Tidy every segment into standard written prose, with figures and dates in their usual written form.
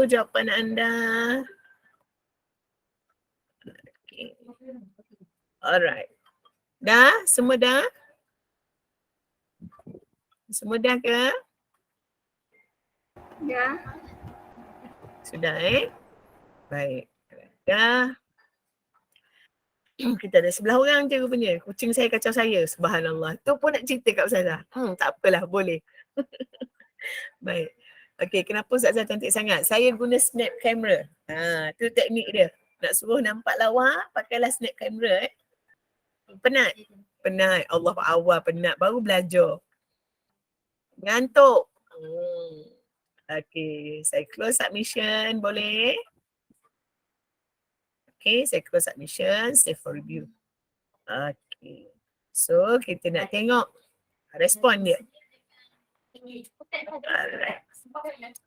jawapan anda. Okay. Alright. Dah? Semua dah? Semua dah ke? Dah. Sudah Baik. Dah. Kita ada 11 orang je rupanya. Kucing saya kacau saya. Subhanallah. Tu pun nak cerita kat Ustazah. Tak apalah. Boleh. Baik. Okey, kenapa Ustazah cantik sangat? Saya guna snap camera. Tu teknik dia. Nak suruh nampak lawa, pakailah snap camera. Penat? Penat. Allah awal penat. Baru belajar. Ngantuk. Okey, saya close submission. Boleh? Okay, saya close submission, save for review. Okay. So, kita nak tengok respon dia. Alright.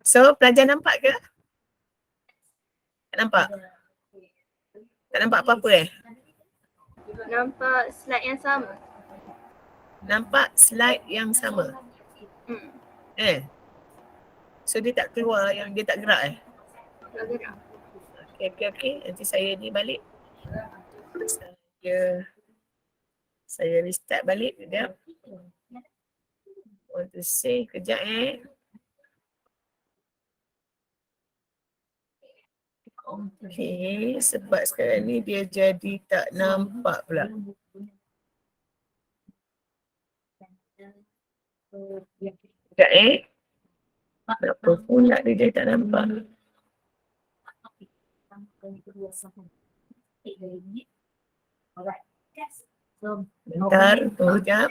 So, pelajar nampak ke? Tak nampak? Tak nampak apa-apa Nampak slide yang sama. Nampak slide yang sama? So, dia tak keluar yang dia tak gerak Tak gerak. Okay. Nanti saya ni balik. Saya restart balik. Sekejap. Want to say, kejap Okay, sebab sekarang ni dia jadi tak nampak pula. Sekejap Kenapa pula dia jadi tak nampak? Bentar, tunggu sekejap.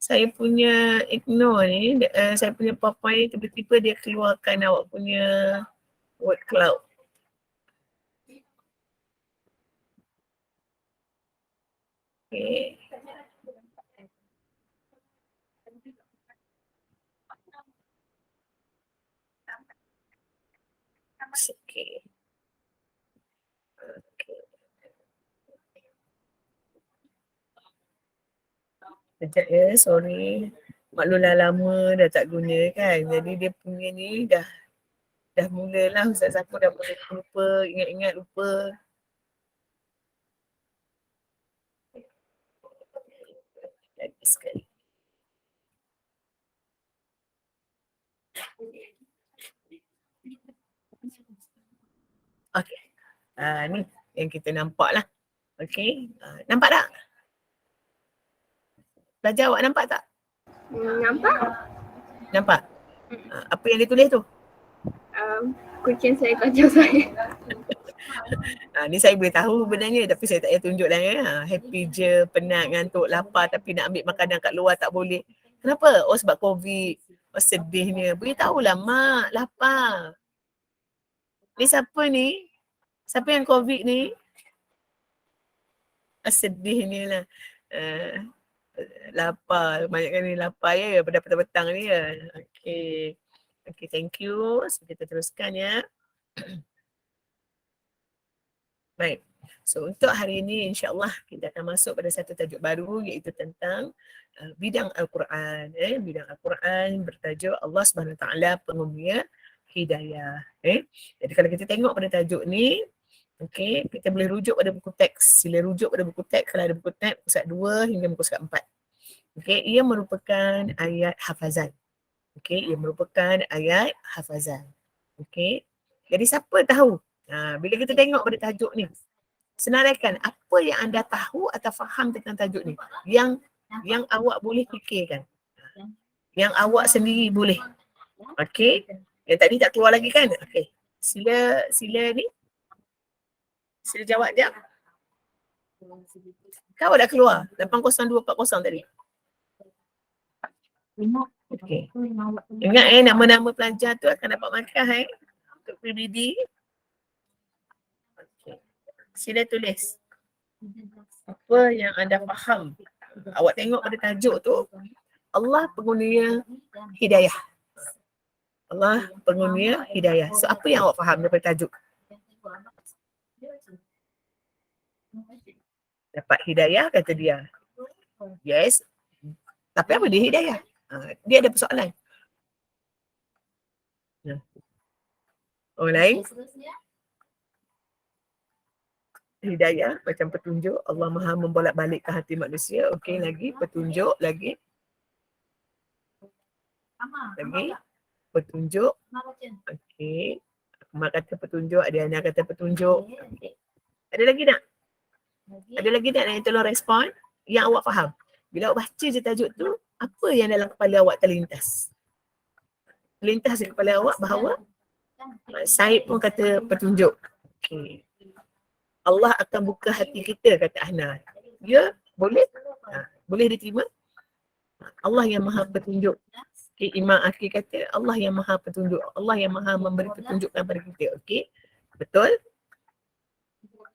Saya punya ignore ni, saya punya PowerPoint ni tiba-tiba dia keluarkan awak punya word cloud. Okay. Okay. Sekejap sorry. Maklumlah lama dah tak guna kan. Jadi dia punya ni dah mulalah Ustaz Safu dah mula lupa, ingat-ingat lupa. Lagi sekali. Okay. Ni yang kita nampak lah. Okay. Nampak tak? Pelajar awak nampak tak? Nampak? Nampak? Apa yang dia tulis tu? Kucing saya kacau saya. Ni saya boleh tahu sebenarnya tapi saya tak payah tunjuk dah happy je, penat, ngantuk, lapar tapi nak ambil makanan kat luar tak boleh. Kenapa? Oh sebab COVID. Oh sedihnya. Beritahulah mak, lapar. Ni siapa ni? Siapa yang COVID ni? Sedihnya lah. Lapar. Banyak kali lapar pada petang-petang ni Okay. Okay, thank you. So, kita teruskan Baik. So untuk hari ini insya-Allah kita akan masuk pada satu tajuk baru iaitu tentang bidang Al-Quran. Bidang Al-Quran bertajuk Allah Subhanahu Wa Taala Pengumiya Hidayah. Jadi kalau kita tengok pada tajuk ni, kita boleh rujuk pada buku teks. Sila rujuk pada buku teks kalau ada buku teks muka surat 2 hingga muka surat 4. Ia merupakan ayat hafazan. Ia merupakan ayat hafazan. Jadi siapa tahu bila kita tengok pada tajuk ni, senaraikan apa yang anda tahu atau faham tentang tajuk ni yang awak boleh fikirkan, yang awak sendiri boleh. Yang tadi tak keluar lagi kan? Sila ni, sila jawab dia. Kau dah keluar 80240 tadi. Ingat nama-nama pelajar tu akan dapat markah untuk PBD. Sila tulis apa yang anda faham. Awak tengok pada tajuk tu, Allah pengunia hidayah. Allah pengunia hidayah. So apa yang awak faham daripada tajuk? Dapat hidayah kata dia. Yes. Tapi apa dia hidayah? Dia ada persoalan. Orang lain? Hidayah macam petunjuk. Allah Maha membolak-balikkan hati manusia. Okey, lagi petunjuk, lagi. Lagi petunjuk. Okey. Mak kata petunjuk, Adiana kata petunjuk. Okay. Ada lagi tak? Ada lagi tak yang tolong respon? Yang awak faham. Bila awak baca je tajuk tu, apa yang dalam kepala awak terlintas? Terlintas di kepala awak bahawa Syed pun kata petunjuk. Okay. Allah akan buka hati kita, kata Ahna. Ya, boleh? Boleh diterima? Allah yang maha petunjuk. Okay, Imam Akhi kata Allah yang maha petunjuk. Allah yang maha memberi petunjuk kepada kita. Okey. Betul?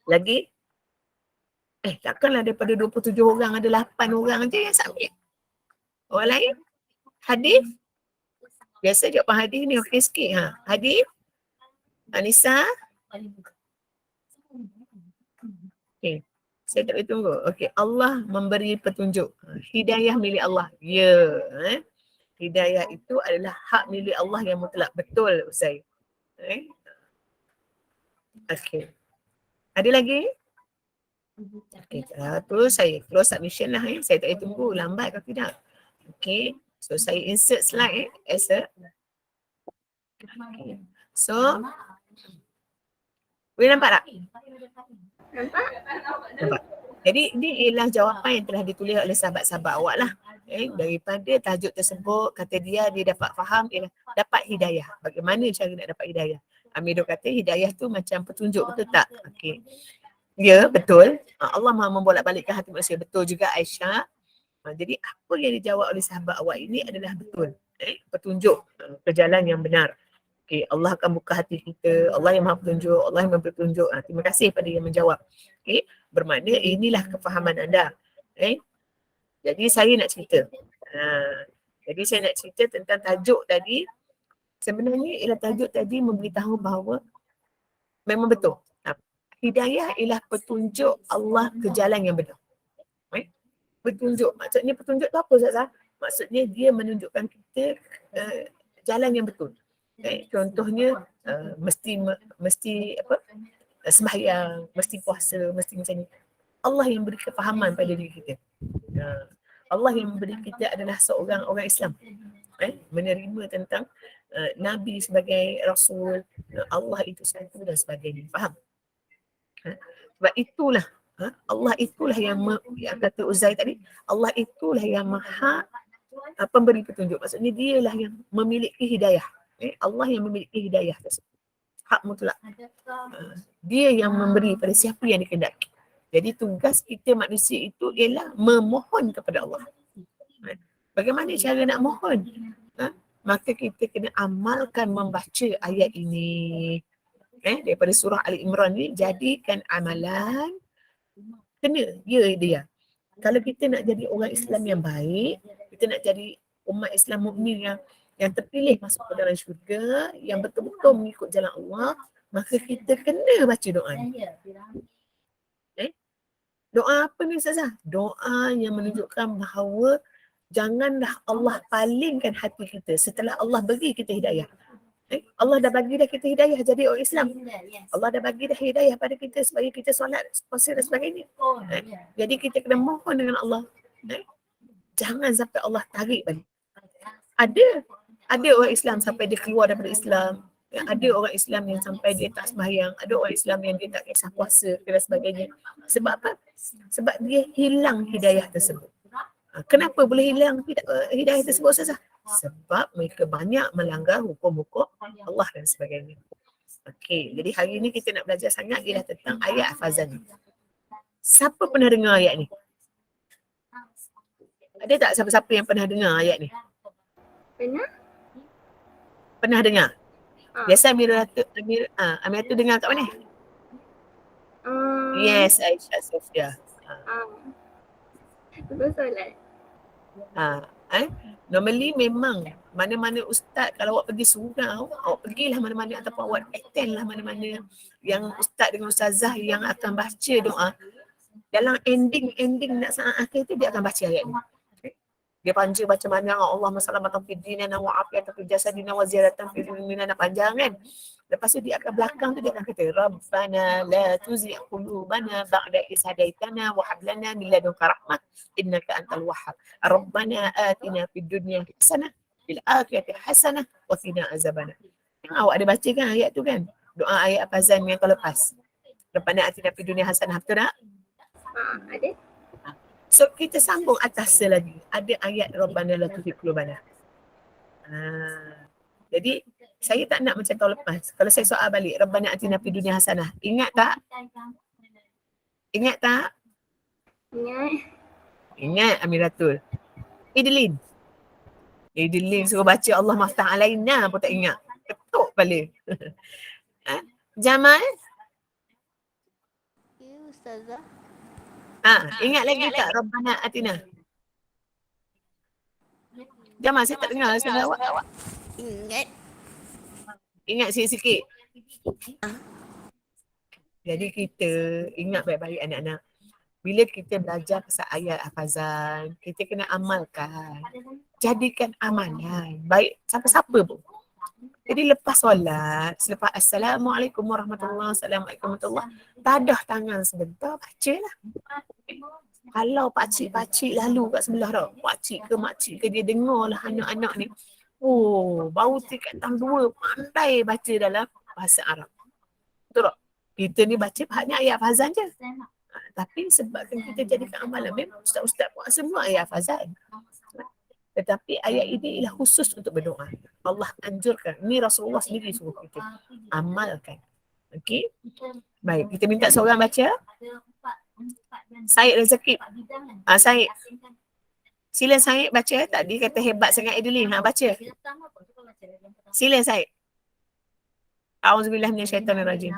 Lagi? Takkanlah daripada 27 orang ada 8 orang je yang submit. Orang lain? Hadis? Biasa jawapan hadis ni okey sikit. Hadis? Anissa? Okey. Saya tak boleh tunggu. Okey. Allah memberi petunjuk. Hidayah milik Allah. Ya. Hidayah itu adalah hak milik Allah yang mutlak. Betul, Ustaz. Okey. Ada lagi? Okay, terus saya close submission lah. Saya tak boleh tunggu lambat ke tidak. Okay, so saya insert slide as a. Okay. So, boleh nampak tak? Nampak. Jadi ini ialah jawapan yang telah ditulis oleh sahabat-sahabat awak lah. Daripada tajuk tersebut, kata dia dapat faham, ialah dapat hidayah. Bagaimana cara nak dapat hidayah? Amirul kata hidayah tu macam petunjuk, betul tak? Okay. Ya, betul. Allah maha membolak-balikkan hati manusia. Betul juga Aisyah. Jadi apa yang dijawab oleh sahabat awak ini adalah betul. Petunjuk ke jalan yang benar. Okay, Allah akan buka hati kita. Allah yang maha petunjuk. Allah yang memberi petunjuk. Terima kasih pada yang menjawab. Okay, bermakna inilah kefahaman anda. Jadi saya nak cerita. Jadi saya nak cerita tentang tajuk tadi. Sebenarnya ialah tajuk tadi memberitahu bahawa memang betul. Hidayah ialah petunjuk Allah ke jalan yang benar. Petunjuk. Maksudnya petunjuk tu apa Ustazah? Maksudnya dia menunjukkan kita jalan yang betul. Contohnya mesti apa? Sembahyang, mesti puasa, mesti macam ni. Allah yang beri kefahaman pada diri kita. Allah yang memberi kita adalah seorang orang Islam. Menerima tentang Nabi sebagai Rasul, Allah itu satu dan sebagainya. Faham? Sebab itulah Allah itulah yang kata Uzair tadi, Allah itulah yang maha pemberi petunjuk. Maksudnya dialah yang memiliki hidayah. Allah yang memiliki hidayah tersebut. Hak mutlak. Dia yang memberi pada siapa yang dikehendaki. Jadi tugas kita manusia itu ialah memohon kepada Allah. Bagaimana cara nak mohon? Maka kita kena amalkan membaca ayat ini. Daripada surah Ali Imran ni, jadikan amalan kena dia. Kalau kita nak jadi orang Islam yang baik, kita nak jadi umat Islam mukmin yang terpilih masuk ke dalam syurga, yang betul-betul mengikut jalan Allah, maka kita kena baca doa ni. Doa apa ni Ustazah? Doa yang menunjukkan bahawa janganlah Allah palingkan hati kita setelah Allah bagi kita hidayah. Allah dah bagi dah kita hidayah jadi orang Islam. Allah dah bagi dah hidayah pada kita supaya kita solat, puasa dan sebagainya. Jadi kita kena mohon dengan Allah. Jangan sampai Allah tarik balik. Ada orang Islam sampai dia keluar daripada Islam. Ada orang Islam yang sampai dia tak sembahyang. Ada orang Islam yang dia tak kisah puasa dan sebagainya. Sebab apa? Sebab dia hilang hidayah tersebut. Kenapa boleh hilang hidayah tersebut Ustazah? Sebab mereka banyak melanggar hukum-hukum Allah dan sebagainya. Okey, jadi hari ini kita nak belajar sangat ialah tentang ayat Al-Fazan ni. Siapa pernah dengar ayat ni? Ada tak siapa-siapa yang pernah dengar ayat ni? Pernah dengar? Biasa Amirah tu dengar kat mana? Yes, Aisyah Sofia. Solat. Normally memang mana-mana ustaz, kalau awak pergi surau, awak pergilah mana-mana ataupun awak attend lah mana-mana yang ustaz dengan ustazah yang akan baca doa. dalam ending nak saat akhir tu dia akan baca ayat ni. Okay. Dia panca baca mana Allah masalamatan fid dinina wa afiyatan fil jasadina wa ziyaratan fil ilmina panjang kan. Lepas tu dia akan belakang tu dia akan kata Rabbana la tuzigh qulubana ba'da idh hadaitana wa hab lana min ladunka rahmah innaka antal wahhab. Rabbana atina fid dunya hasanah fil akhirati hasanah wa qina azabannar. Awak ada baca kan ayat tu kan? Doa ayat Afazan yang kau lepas. Rabbana atina fid dunya hasanah, betul tak? Ada. So kita sambung atas lagi. Ada ayat Rabbana la tuzigh qulubana. Jadi saya tak nak macam tahun lepas. Kalau saya soal balik, Rabbana atina fid dunya hasanah. Ingat tak? Ingat tak? Ingat. Ingat Amiratul. Idlin suruh baca Allah maftah alaina pun tak ingat. Ketuk kepala. Jamal? Ya, Ustazah. Ingat lagi tak Rabbana atina? Jamal, saya tak dengar suara awak. Ingat sikit-sikit. Jadi kita ingat baik-baik anak-anak. Bila kita belajar pasal ayat hafazan, kita kena amalkan. Jadikan amalan. Baik siapa-siapa pun. Jadi lepas solat, selepas Assalamualaikum warahmatullahi wabarakatuh, tadah tangan sebentar, bacalah. Kalau pakcik-pakcik lalu kat sebelah dah, pakcik ke makcik ke, dia dengar lah anak-anak ni. Oh, baru tingkatan 2 pandai baca dalam bahasa Arab. Betul tak? Kita ni baca hanya ayat hafazan je. Tapi sebabkan kita jadikan amalan, memang ustaz-ustaz buat semua ayat hafazan. Tetapi ayat ini ialah khusus untuk berdoa. Allah anjurkan. Ni Rasulullah sendiri suruh kita amalkan. Okey? Baik, kita minta seorang baca. Syed Rezeki. Syed. Sila Syed baca. Tadi kata hebat sangat Adeline. Baca. Sila Syed. A'udzubillah minasyaitanirrajim.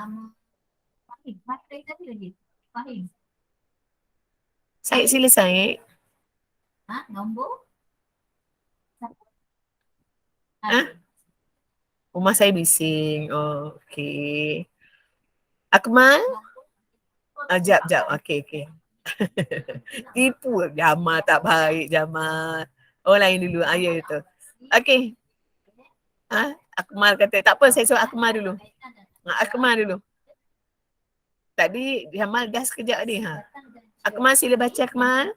Syed, sila Syed. Nombor? Rumah saya bising. Oh, okey. Akmal? Jap. Okey. Tipu. Jamal tak baik, Jamal. Oh, lain dulu. Ayah itu. Okey. Akmal kata, tak apa, saya suruh Akmal dulu. Akmal dulu. Tadi Jamal dah sekejap tadi. Akmal, sila baca Akmal.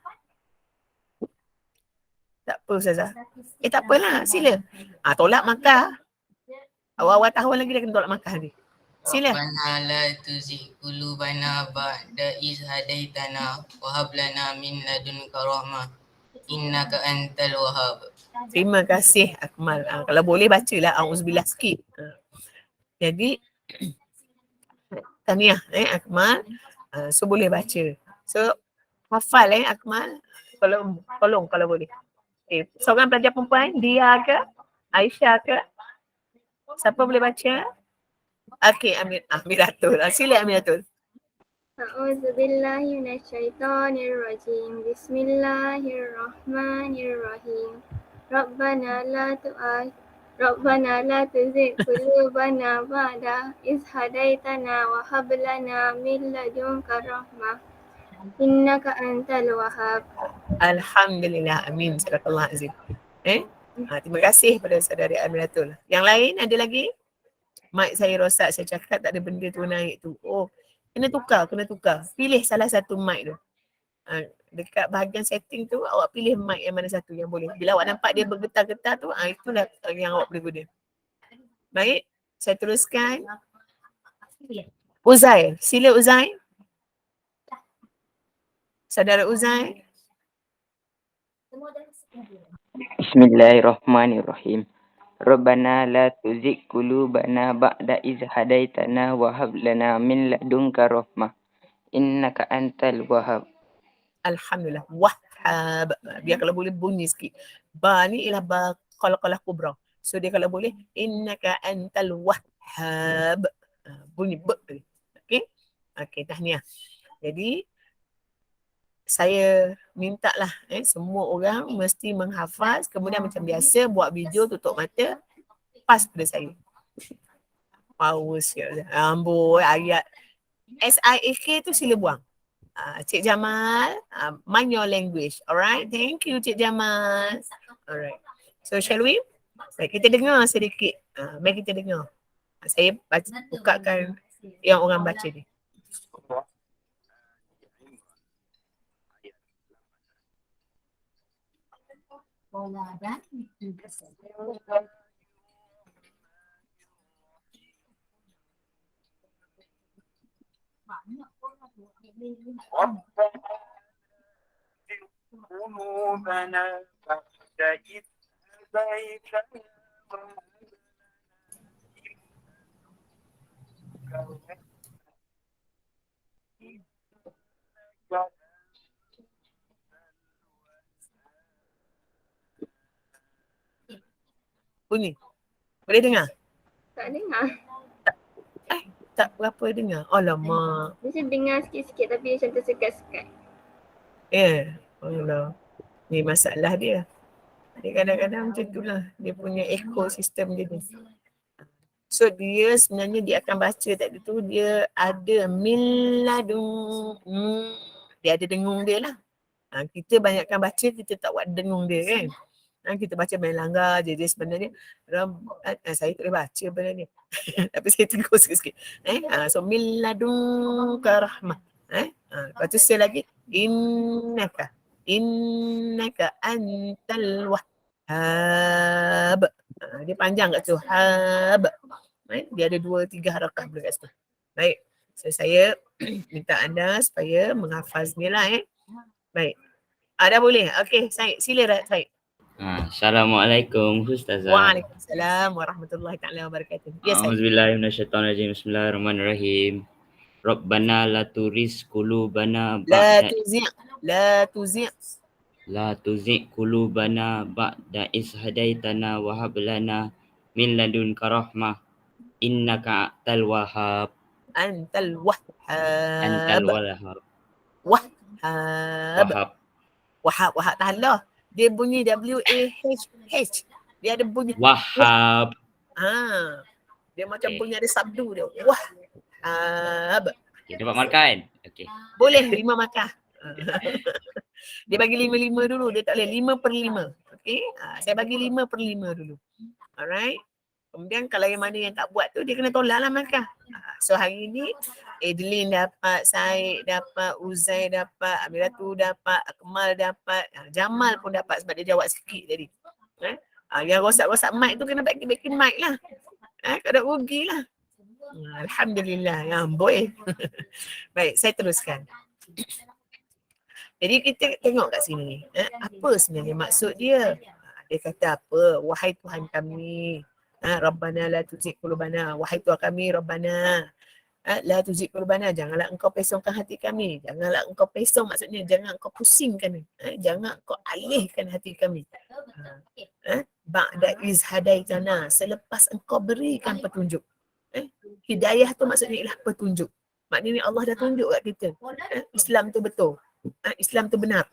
Tak apa Ustazah. Tak apalah, sila. Tolak Makkah. Awal-awal tahun lagi dia kena tolak Makkah ni. Sila. Rabbana la tuzigh qulubana ba'da idh hadaitana wa hab lana min ladunka rahmah innaka antal wahhab. Terima kasih Akmal. Kalau boleh bacalah auzubillah sikit. Jadi tahniah Akmal. So boleh baca. So hafal Akmal. Tolong kalau boleh. Okay. Seorang pelajar perempuan, Dia ke? Aisyah ke? Siapa boleh baca? Okey, Amiratul. Sila Amiratul. A'udzubillahi minasyaitonirrajim. Bismillahirrahmanirrahim. Rabbana la tuzigh qulubana ba'da idh hadaitana wa hab lana min ladunka rahmah innaka antal wahhab. Alhamdulillah, amin. Sadaqallah azim. Terima kasih pada saudari Amiratul. Yang lain ada lagi? Mic saya rosak, saya cakap tak ada benda tu naik tu. Oh, kena tukar. Pilih salah satu mic tu. Dekat bahagian setting tu, awak pilih mic yang mana satu yang boleh. Bila awak nampak dia bergetar-getar tu, itulah yang awak boleh guna. Baik, saya teruskan. Uzair, sila Uzair. Saudara Uzair. Bismillahirrahmanirrahim. Rabbana la tuzigh qulubana ba'da idh hadaitana wa hab lana min ladunka rahmah innaka antal wahhab. Alhamdulillah. Wahhab. Dia kalau boleh bunyi sikit. Ba ni ialah ba qalqalah kubra. So dia kalau boleh innaka antal wahhab. Bunyi b. Okey, tahniah. Jadi saya mintalah semua orang mesti menghafaz, kemudian macam biasa buat video tutup mata, pas pada saya. Power siap. Amboi, ayat SIAK tu sila buang. Cik Jamal, mind your language. Alright, thank you Cik Jamal. Alright, so shall we? Baik, kita dengar sedikit. Mari kita dengar. Saya bukakan yang orang baca ni. قلوبنا بعد إذ هديتنا Bunyi. Boleh dengar? Tak dengar. Tak berapa dengar. Alamak. Macam dengar sikit-sikit tapi macam tersekat-sekat. Allah. Ni masalah dia. Dia kadang-kadang macam itulah. Dia punya ekosistem dia ni. So dia sebenarnya dia akan baca tadi tu dia ada miladun. Dia ada dengung dia lah. Kita banyakkan baca kita tak buat dengung dia kan. Kita baca main langgar je. Dia sebenarnya saya tak boleh baca benda ni. Tapi saya tegur sikit-sikit. So miladun karahmah. Lepas tu saya lagi innaka antal wahhab. Dia panjang kat tu hab. Dia ada 2-3 harakat boleh kat situ. Baik. So saya minta anda supaya menghafaz ni lah Baik. Dah boleh. Okey, Said sila Said. Assalamualaikum Ustazah. Waalaikumsalam warahmatullahi taala wabarakatuh. Ya Said. A'udzubillahi minasyaitonirrajim. Bismillahirrahmanirrahim. Rabbana la turis qulubana La ba'da tuzi' la tuzigh qulubana ba'da is hadaitana wa hab lana min ladunka rahmah innaka antal wahhab. antal wahhab. Antal wahhab. Wahhab. Wahhab tahan lah. Dia bunyi W-A-H-H. Dia ada bunyi Wahhab. Dia macam Okay. bunyi ada sabdu dia. Wahhab. Okay, dapat markan? Okay. Boleh 5 markah. Dia bagi 5-5 dulu. Dia tak boleh 5/5. Okay. Saya bagi 5/5 dulu. Alright. Kemudian kalau yang mana yang tak buat tu dia kena tolak lah markah. So hari ni Adeline dapat, Said dapat, Uzai dapat, Amiratu dapat, Akmal dapat, Jamal pun dapat sebab dia jawab sikit tadi. Yang rosak-rosak mic tu kena bagi mic lah. Kalau rugi lah. Alhamdulillah. Ya boy. Baik, saya teruskan. Jadi kita tengok kat sini. Apa sebenarnya maksud dia? Dia kata apa? Wahai Tuhan kami. Rabbana la tuzigh qulubana. Wahai Tuhan kami, Rabbana. La tuzigh qulubana. Janganlah engkau pesongkan hati kami. Janganlah engkau pesong maksudnya jangan engkau pusingkan. Jangan engkau alihkan hati kami. Ba'da iz hadaitana. Selepas engkau berikan petunjuk. Hidayah tu maksudnya ialah petunjuk. Maknanya Allah dah tunjuk kat kita. Islam tu betul. Islam tu benar.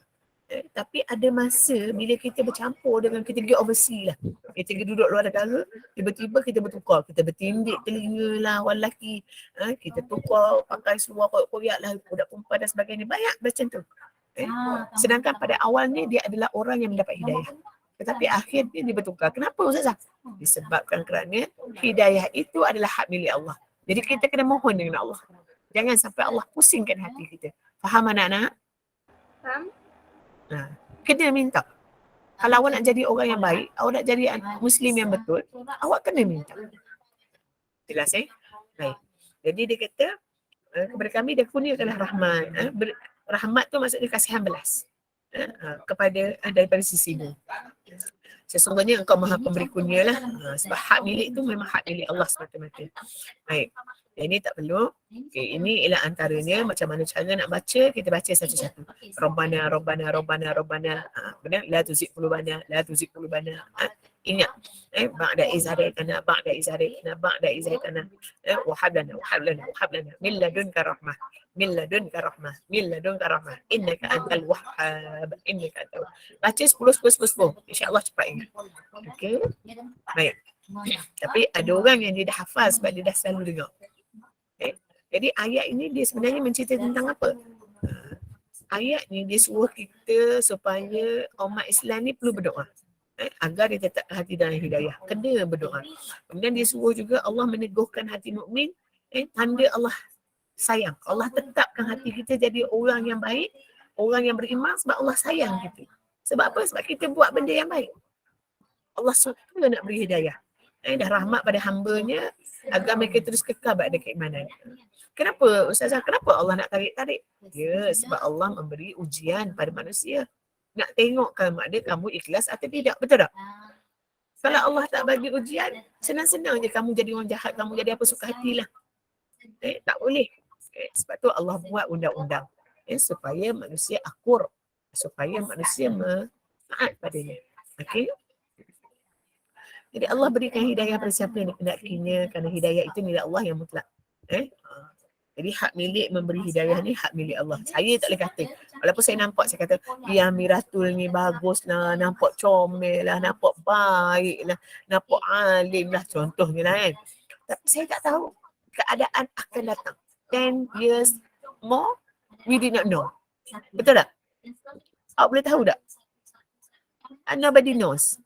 Tapi ada masa bila kita bercampur dengan kita pergi overseas lah. Kita pergi duduk luar negara, tiba-tiba kita bertukar. Kita bertindik telinga lah orang lelaki. Kita tukar pakai seluar koyak-koyak lah, budak perempuan dan sebagainya. Banyak macam tu. Sedangkan pada awalnya dia adalah orang yang mendapat hidayah. Tetapi akhirnya dia bertukar. Kenapa Ustazah? Disebabkan kerana hidayah itu adalah hak milik Allah. Jadi kita kena mohon dengan Allah. Jangan sampai Allah pusingkan hati kita. Faham anak-anak? Faham? Kena minta. Kalau awak nak jadi orang yang baik, awak nak jadi Muslim yang betul, awak kena minta. Jelas Baik. Jadi dia kata, kepada kami dia kurniakanlah rahmat. Rahmat tu maksudnya kasihan belas. Kepada daripada sisi ini. Sesungguhnya engkau maha pemberi kurnia lah. Sebab hak milik tu memang hak milik Allah semata-mata. Baik. Ini tak perlu. Okay, ini ialah antaranya macam mana cara nak baca, kita baca satu-satu. Rabbana, Rabbana, Rabbana, Rabbana. Benar? La tuzigh qulubana, la tuzigh qulubana. Ingat. Ba'da iz hadaitana, ba'da iz hadaitana, ba'da iz hadaitana. Wa hab lana, wa hab lana, wa hab lana. Min ladunka rahmah. Min ladunka rahmah. Min ladunka rahmah. Innaka antal wahhab. Innaka antal wahhab. Baca 10. InsyaAllah cepat ingat. Okey. Baik. Tapi ada orang yang dia dah hafal sebab dia dah selalu dengar. Jadi ayat ini dia sebenarnya mencerita tentang apa? ayat ni dia suruh kita supaya umat Islam ni perlu berdoa. Agar dia tetap hati dalam hidayah. Kena berdoa. Kemudian dia suruh juga Allah meneguhkan hati mukmin. Tanda Allah sayang. Allah tetapkan hati kita jadi orang yang baik, orang yang beriman sebab Allah sayang kita. Sebab apa? Sebab kita buat benda yang baik. Allah suka nak beri hidayah. Dah rahmat pada hamba-Nya agar mereka terus kekal pada keimanan. Kenapa Ustazah? Kenapa Allah nak tarik-tarik? Ya, sebab Allah memberi ujian pada manusia. Nak tengok sama ada kamu ikhlas atau tidak. Betul tak? Kalau Allah tak bagi ujian, senang-senang je kamu jadi orang jahat, kamu jadi apa suka hatilah. Tak boleh. Sebab tu Allah buat undang-undang. Supaya manusia akur. Supaya manusia taat padanya. Okey? Jadi Allah berikan hidayah pada siapa yang dikehendakinya, kerana hidayah itu milik Allah yang mutlak. Jadi hak milik memberi hidayah ni hak milik Allah. Saya tak boleh kata. Walaupun saya nampak, saya kata, ya Miratul ni bagus lah, nampak comel lah, nampak baik lah, nampak alim lah, contohnya lah kan. Tapi saya tak tahu keadaan akan datang. 10 years more, we did not know. Betul tak? Awak boleh tahu tak? Nobody knows.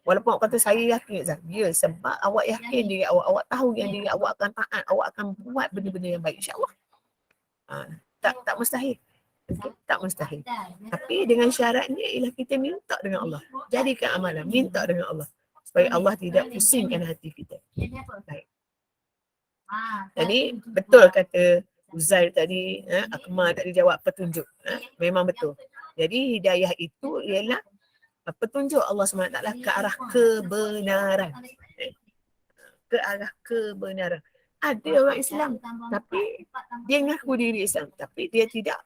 Walaupun awak kata saya yakin, ya sebab awak yakin diri awak, awak tahu yang diri awak akan taat, awak akan buat benda-benda yang baik, insya-Allah. Tak mustahil. Okay? Tak mustahil. Tapi dengan syaratnya ialah kita minta dengan Allah. Jadikan amalan, minta dengan Allah supaya Allah tidak pusingkan hati kita. Baik. Jadi betul kata Uzair tadi, Akmal tadi jawab petunjuk. Memang betul. Jadi hidayah itu ialah petunjuk Allah SWT ke arah kebenaran. Ke arah kebenaran. Ada orang Islam tapi dia mengaku diri Islam tapi dia tidak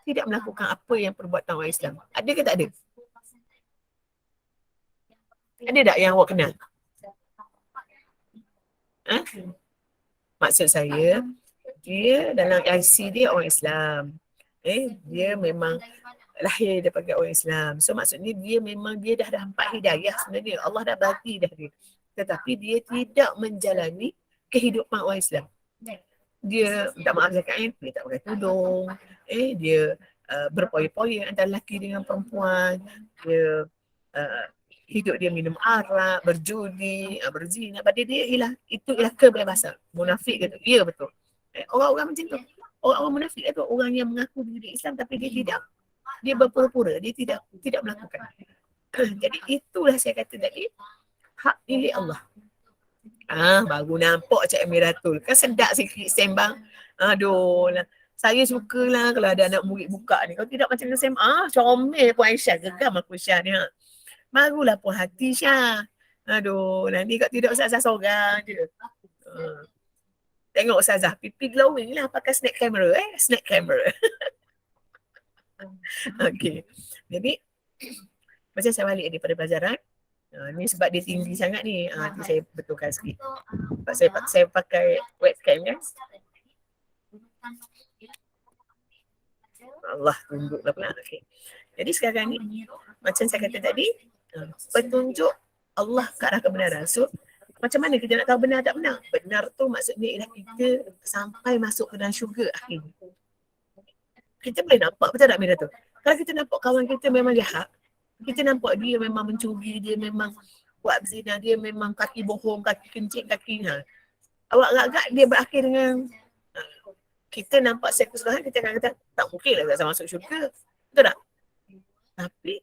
melakukan apa yang perbuatan orang Islam. Ada ke tak ada? Ada tak yang awak kenal? Maksud saya, dia dalam IC dia orang Islam. Dia memang lahir daripada orang Islam. So maksudnya dia memang dia dah dapat hidayah sebenarnya. Allah dah bagi dah dia. Tetapi dia tidak menjalani kehidupan orang Islam. Dia, tak maaf cakap, dia tak pakai tudung. Dia berpoya-poya antara lelaki dengan perempuan. Dia hidup dia minum arak, berjudi, berzina. Pada dia itu ialah kebebasan. Munafik kata, ya betul. Orang-orang macam tu. Orang-orang munafik itu orang yang mengaku diri Islam tapi dia tidak. Dia berpura-pura, dia tidak melakukan. Jadi itulah saya kata tadi, hak milik Allah. Baru nampak Cik Amiratul. Kan sedap sikit sembang. Aduh lah. Saya sukalah kalau ada anak murid buka ni. Kalau tidak macam sembang, comel pun Aisyah. Gegam aku Syah ni. Barulah pun hati Syah. Aduh, nanti kat tidak Ustazah seorang je. Tengok Ustazah, pipi glowing lah pakai snack camera. Snack camera. Okey. Jadi, macam saya balik daripada pelajaran. Ni sebab dia tinggi sangat ni. Nanti saya betulkan sikit. Sebab saya pakai webcam kan. Allah tunduklah pula. Okay. Jadi sekarang ni, macam saya kata tadi, petunjuk Allah ke arah kebenaran. So, macam mana kita nak tahu benar tak benar? Benar tu maksudnya ialah kita sampai masuk ke dalam syurga akhirnya. Kita boleh nampak, betul tak Mira tu? Kalau kita nampak kawan kita memang jahat, kita nampak dia memang mencuri, dia memang buat berzina, dia memang kaki bohong, kaki kencing, kaki awak agak-agak dia berakhir dengan kita nampak keseluruhan, kita akan kata tak mungkin lah tak masuk syurga. Betul tak? Tapi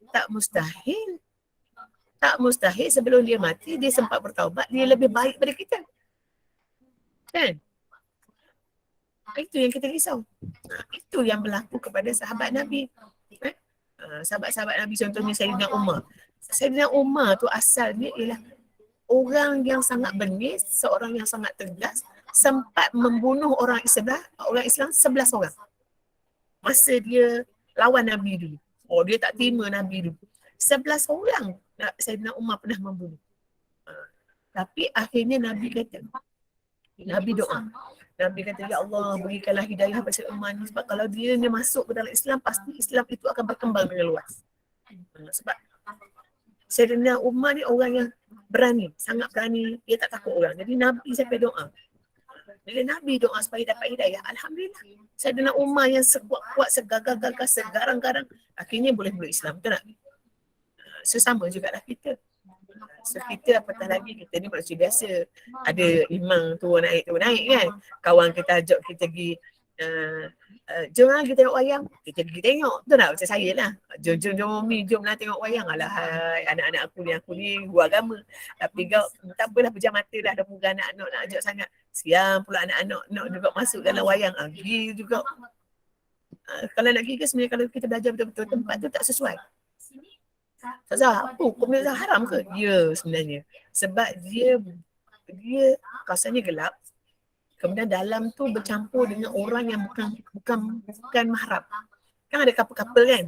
tak mustahil sebelum dia mati, dia sempat bertaubat, dia lebih baik daripada kita. Kan? Itu yang kita risau. Itu yang berlaku kepada sahabat Nabi. Sahabat-sahabat Nabi contohnya Sayyidina Umar. Sayyidina Umar tu asalnya ialah orang yang sangat bengis, seorang yang sangat tegas, sempat membunuh orang Islam 11 orang. Masa dia lawan Nabi dulu. Dia tak terima Nabi dulu. 11 orang Sayyidina Umar pernah membunuh. Tapi akhirnya Nabi kata, Nabi doa. Nabi kata, ya Allah berikanlah hidayah kepada Sayyidina Umar ni. Sebab kalau dia masuk ke dalam Islam, pasti Islam itu akan berkembang dengan luas. Sebab Sayyidina Umar ni orang yang berani, sangat berani. Dia tak takut orang. Jadi Nabi sampai doa. Bila Nabi doa supaya dapat hidayah, alhamdulillah. Saidina Umar yang sekuat-kuat, segagah-gagah, segarang-garang, akhirnya boleh meluk Islam, betul tak? Sesama jugalah kita. So kita apatah lagi, kita ni manusia biasa. Ada imam turun naik kan. Kawan kita ajak kita pergi jom lah kita tengok wayang. Kita pergi tengok. Betul tak? Macam saya lah. Jom Umi, jom lah tengok wayang. Alahai, anak-anak aku ni guru agama. Tapi kau, tak apalah pejam mata dah. Dah muka anak-anak nak ajak sangat. Siang pula anak-anak nak juga masuk dalam wayang. Pergi juga. Kalau nak pergi ke sebenarnya kalau kita belajar betul-betul, tempat tu tak sesuai. Ustazah, hukum Ustazah haram ke? Ya sebenarnya. Sebab dia kawasannya gelap. Kemudian dalam tu bercampur dengan orang yang bukan mahram. Kan ada couple-couple kan?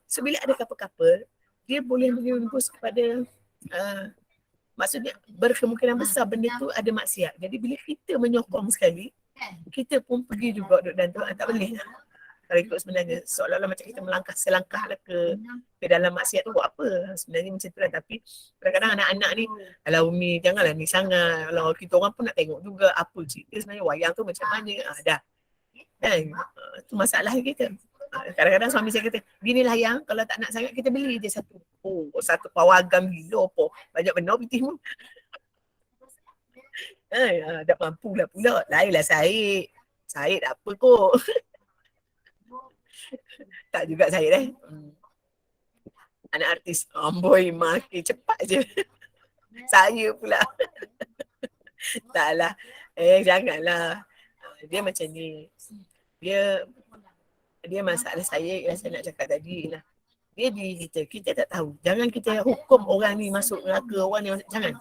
So bila ada couple-couple, dia boleh menembus kepada maksudnya berkemungkinan besar benda tu ada maksiat. Jadi bila kita menyokong sekali, kita pun pergi juga duduk dan tu tak boleh lah. Kalau ikut sebenarnya seolah-olah macam kita melangkah selangkah lah ke dalam maksiat tu buat apa. Sebenarnya macam tu lah. Tapi kadang-kadang anak-anak ni, alah Umi janganlah ni sangat. Kalau kita orang pun nak tengok juga apa cerita sebenarnya wayang tu macam mana. Dah. Kan? Tu masalah kita. Kadang-kadang suami saya kata, ginilah yang kalau tak nak sangat kita beli je satu. Satu pawagam gila apa. Banyak benar betul. Tak mampu lah pula. Lainlah Syed. Syed apa kot. Tak juga saya anak artis. Amboi makin cepat je. Saya pula. Taklah. Janganlah. Dia macam ni. Dia masalah saya yang saya nak cakap tadi lah. Dia diri kita tak tahu. Jangan kita hukum orang ni masuk neraka, orang ni masuk. Jangan.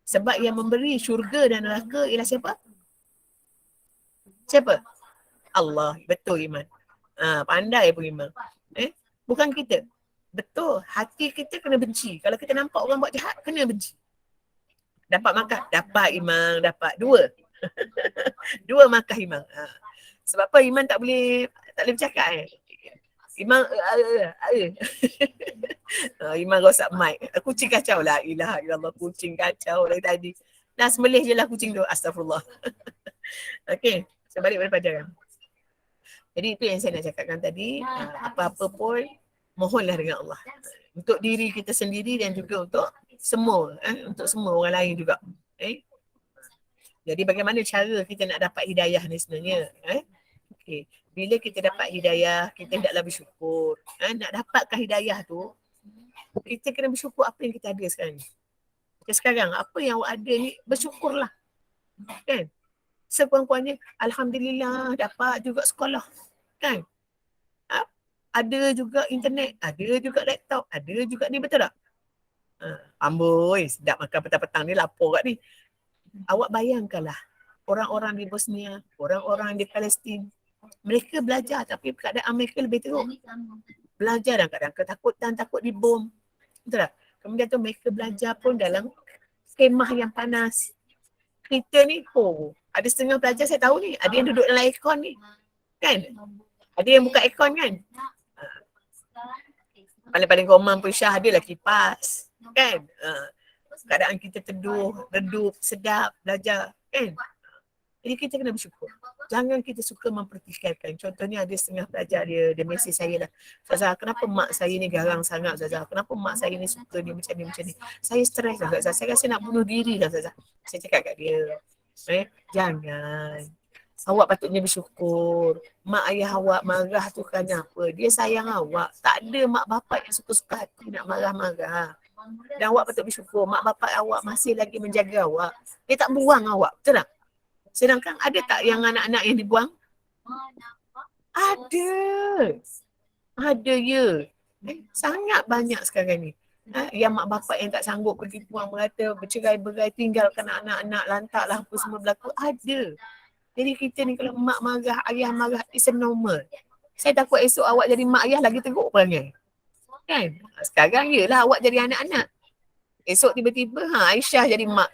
Sebab yang memberi syurga dan neraka ialah siapa? Siapa? Allah. Betul Iman. Pandai pun Imam. Bukan kita. Betul. Hati kita kena benci. Kalau kita nampak orang buat jahat, kena benci. Dapat makan? Dapat Imam. Dapat 2. 2 makan Imam. Sebab apa Imam tak boleh bercakap Imam Imam rosak mic. Kucing kacau lah. Ilaha illallah, kucing kacau lagi tadi. Dah sembelih je lah kucing tu. Astagfirullah. Okey. Saya balik pada pelajaran. Jadi itu yang saya nak cakapkan tadi. Apa-apa pun mohonlah dengan Allah. Untuk diri kita sendiri dan juga untuk semua. Untuk semua orang lain juga. Jadi bagaimana cara kita nak dapat hidayah ni sebenarnya? Okay. Bila kita dapat hidayah, kita hendaklah bersyukur. Nak dapatkan hidayah tu, kita kena bersyukur apa yang kita ada sekarang ni. Sekarang, apa yang awak ada ni, bersyukurlah. Kan? Sekurang-kurangnya, alhamdulillah dapat juga sekolah. Kan? Ada juga internet, ada juga laptop, ada juga ni, betul tak? Amboi, sedap makan petang-petang ni, lapar kat ni. Awak bayangkanlah, orang-orang di Bosnia, orang-orang di Palestin, mereka belajar tapi keadaan mereka lebih teruk. Belajar dan kadang ketakutan, takut dibom. Betul tak? Kemudian tu mereka belajar pun dalam kemah yang panas. Kita ni, ada setengah pelajar saya tahu ni, ada yang duduk dalam aircon ni. Kan? Ada yang buka aircon kan? Paling-paling komang pun Syah adalah kipas. Kan? Keadaan kita teduh, redup, sedap, belajar. Kan? Jadi kita kena bersyukur. Jangan kita suka mempertikaikan. Contohnya ada setengah pelajar dia mesej saya lah. Ustazah, kenapa mak saya ni garang sangat Ustazah? Kenapa mak saya ni suka ni macam ni? Saya stres lah Ustazah. Saya rasa nak bunuh diri lah Ustazah. Saya cakap kat dia. Jangan. Awak patutnya bersyukur. Mak ayah awak marah tu kenapa? Dia sayang awak. Tak ada mak bapak yang suka-suka hati nak marah-marah. Dan awak patut bersyukur. Mak bapak awak masih lagi menjaga awak. Dia tak buang awak. Betul tak? Sedangkan ada tak yang anak-anak yang dibuang? Ada. Ada ya. Sangat banyak sekarang ni. Yang mak bapak yang tak sanggup pergi buang merata, bercerai-berai, tinggalkan anak-anak, lantak lah apa semua berlaku. Ada. Jadi kita ni kalau mak marah, ayah marah, it's normal. Saya takut esok awak jadi mak ayah lagi teruk perangai. Kan? Sekarang yelah awak jadi anak-anak. Esok tiba-tiba Aisyah jadi mak.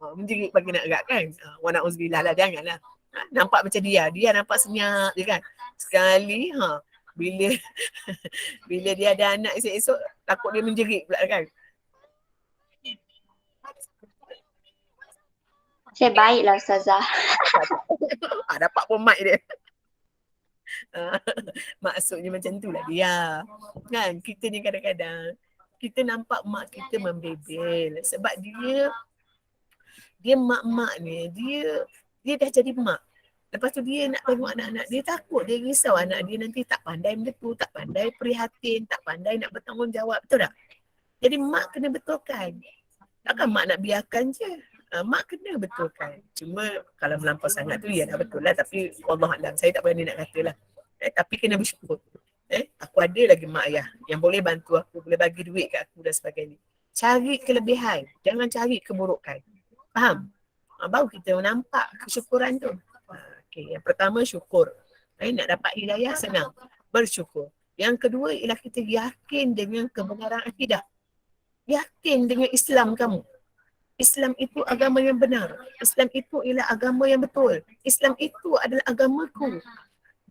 Menjerit bagi nak gerak kan. Wa na'uzubillah lah, janganlah. Nampak macam dia nampak senyap je kan. Sekali bila dia ada anak esok-esok takut dia menjerit pula kan. Saya baiklah Ustazah. Dapat pun mic dia. Maksudnya macam tu lah dia. Kan kita ni kadang-kadang kita nampak mak kita membebel sebab dia mak-mak ni dia dah jadi mak. Lepas tu dia nak tengok anak-anak dia, takut, dia risau anak dia nanti tak pandai benda tu, tak pandai prihatin, tak pandai nak bertanggungjawab, betul tak? Jadi mak kena betulkan. Takkan mak nak biarkan je. Mak kena betulkan. Cuma kalau melampau sangat tu ya dah betul lah, tapi Wallahualam saya tak berani nak kata lah. Tapi kena bersyukur. Aku ada lagi mak ayah yang boleh bantu aku, boleh bagi duit kat aku dan sebagainya. Cari kelebihan, jangan cari keburukan. Faham? Baru kita nampak kesyukuran tu. Okay, yang pertama syukur. Nak dapat hidayah senang. Bersyukur. Yang kedua ialah kita yakin dengan kebenaran akidah. Yakin dengan Islam kamu. Islam itu agama yang benar. Islam itu ialah agama yang betul. Islam itu adalah agamaku.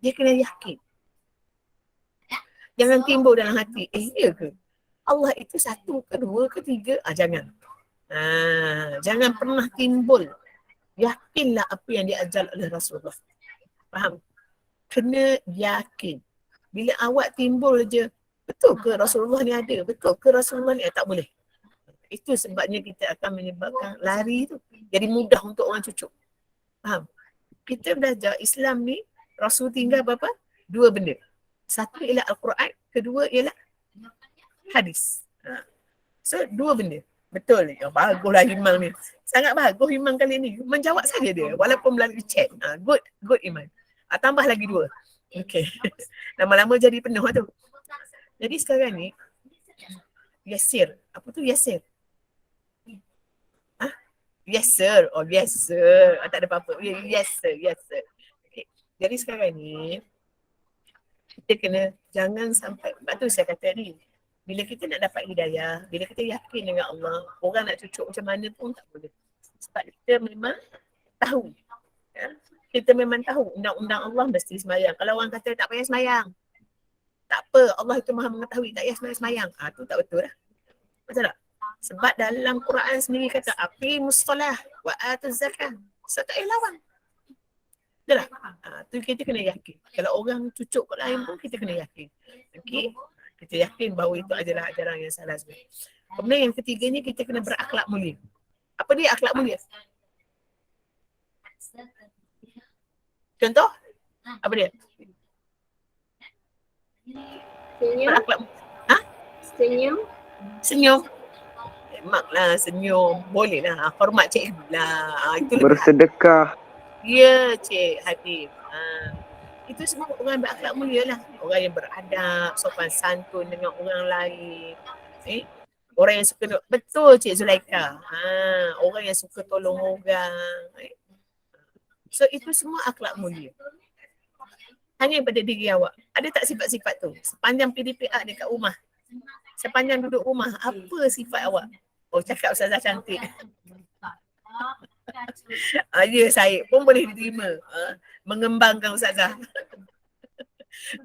Dia kena yakin. Jangan timbul dalam hati, ya ke? Allah itu satu, kedua, ketiga? Jangan. Jangan pernah timbul. Yakinlah apa yang diajar oleh Rasulullah. Faham? Kena yakin. Bila awak timbul je, betul ke Rasulullah ni ada? Betul ke Rasulullah ni ada? Tak boleh. Itu sebabnya kita akan menyebabkan lari tu. Jadi mudah untuk orang cucuk. Faham? Kita belajar Islam ni, Rasul tinggal berapa? 2 benda. Satu ialah Al-Quran, kedua ialah hadis. So 2 benda. Betul. Baguslah Imam ni. Sangat bagus Imam kali ni. Menjawab saja dia walaupun melalui chat. Good Imam. Tambah lagi 2. Okay. Lama-lama jadi penuh tu. Jadi sekarang ni Yasir. Apa tu Yasir? Yes sir. Oh yes sir. Tak ada apa-apa. Yes sir. Yes sir. Okay. Jadi sekarang ni kita kena jangan sampai, sebab tu saya kata ni, bila kita nak dapat hidayah, bila kita yakin dengan Allah, orang nak cucuk macam mana pun tak boleh. Sebab kita memang tahu. Kita memang tahu undang-undang Allah mesti semayang. Kalau orang kata tak payah semayang, tak apa, Allah itu maha mengetahui, tak payah semayang. Tu tak betul lah. Betul tak? Sebab dalam Quran sendiri kata aqimus solah wa atuz zakah. So tak payah lawan. Betul tak? Tu kita kena yakin. Kalau orang cucuk kat lain pun kita kena yakin. Okey? Kita yakin bahawa itu adalah ajaran yang salah sebenarnya. Kemudian yang ketiganya kita kena berakhlak mulia. Apa dia akhlak mulia? Contoh? Apa dia? Senyum. Berakhlak Senyum. senyum. Maklah senyum. Boleh lah. Hormat cikgu lah. Itu Bersedekah. ya Cik Hadif. Itu semua orang berakhlak mulia lah. Orang yang beradab, sopan santun dengan orang lain. Orang yang suka, betul Cik Zulaika. Orang yang suka tolong orang. So itu semua akhlak mulia. Hanya pada diri awak. Ada tak sifat-sifat tu? Sepanjang PDPA dekat rumah. Sepanjang duduk rumah, apa sifat awak? Oh, cakap Ustazah cantik. Ya, saya pun boleh diterima. Mengembangkan Ustazah.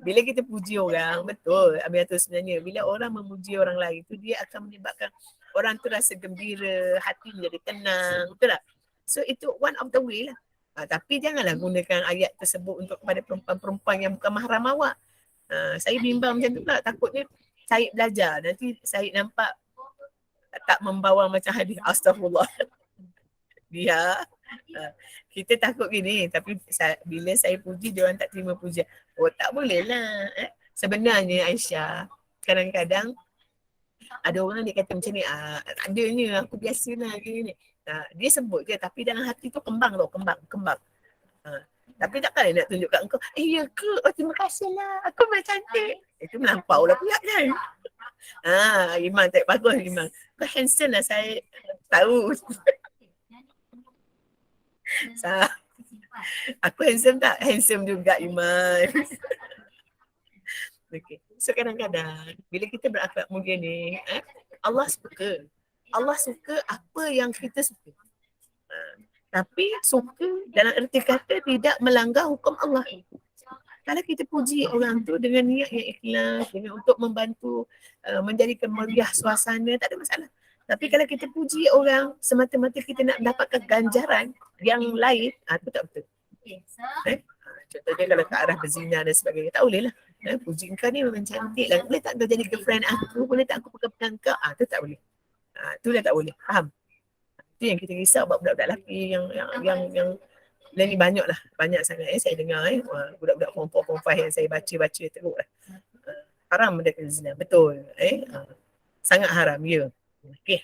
Bila kita puji orang, betul Abiatul sebenarnya. Bila orang memuji orang lain tu, dia akan menyebabkan orang tu rasa gembira, hati menjadi tenang. Betul tak? So itu one of the way lah. Tapi janganlah gunakan ayat tersebut untuk kepada perempuan-perempuan yang bukan mahram awak. Saya bimbang macam tu pula. Takutnya Syed belajar. Nanti Syed nampak tak membawa macam hadis. Astagfirullah. Dia kita takut gini, tapi bila saya puji dia orang tak terima pujian. Oh tak boleh lah. Sebenarnya Aisyah, kadang-kadang ada orang dia kata macam ni, adanya aku biasa lah gini. Dia sebut je tapi dalam hati tu kembang tau, kembang. Tapi takkan nak tunjuk kat engkau, ya ke? Oh terima kasih lah, aku memang cantik. Itu melampau lah pula kan. Iman tak bagus Iman. Kau handsome lah, saya tahu. Aku handsome tak? Handsome juga Iman. Okay. So kadang-kadang bila kita berakhlak mulia ni, Allah suka. Allah suka apa yang kita suka. Tapi suka dalam erti kata tidak melanggar hukum Allah. Kalau kita puji orang tu dengan niat yang ikhlas, dengan untuk membantu menjadikan meriah suasana, tak ada masalah. Tapi kalau kita puji orang semata-mata kita nak mendapatkan ganjaran yang lain, itu tak betul. Contohnya kalau ke arah berzina dan sebagainya, tak boleh lah. Puji kau ni memang cantik lah. Boleh tak kau jadi girlfriend aku? Boleh tak aku pegang kau? Itu tak boleh. Itu dah tak boleh. Faham? Itu yang kita risau buat budak-budak lelaki yang ni banyak lah. Banyak sangat saya dengar budak-budak form 4 yang saya baca teruk lah. Haram mereka zina. Betul. Sangat haram, ya. Okey.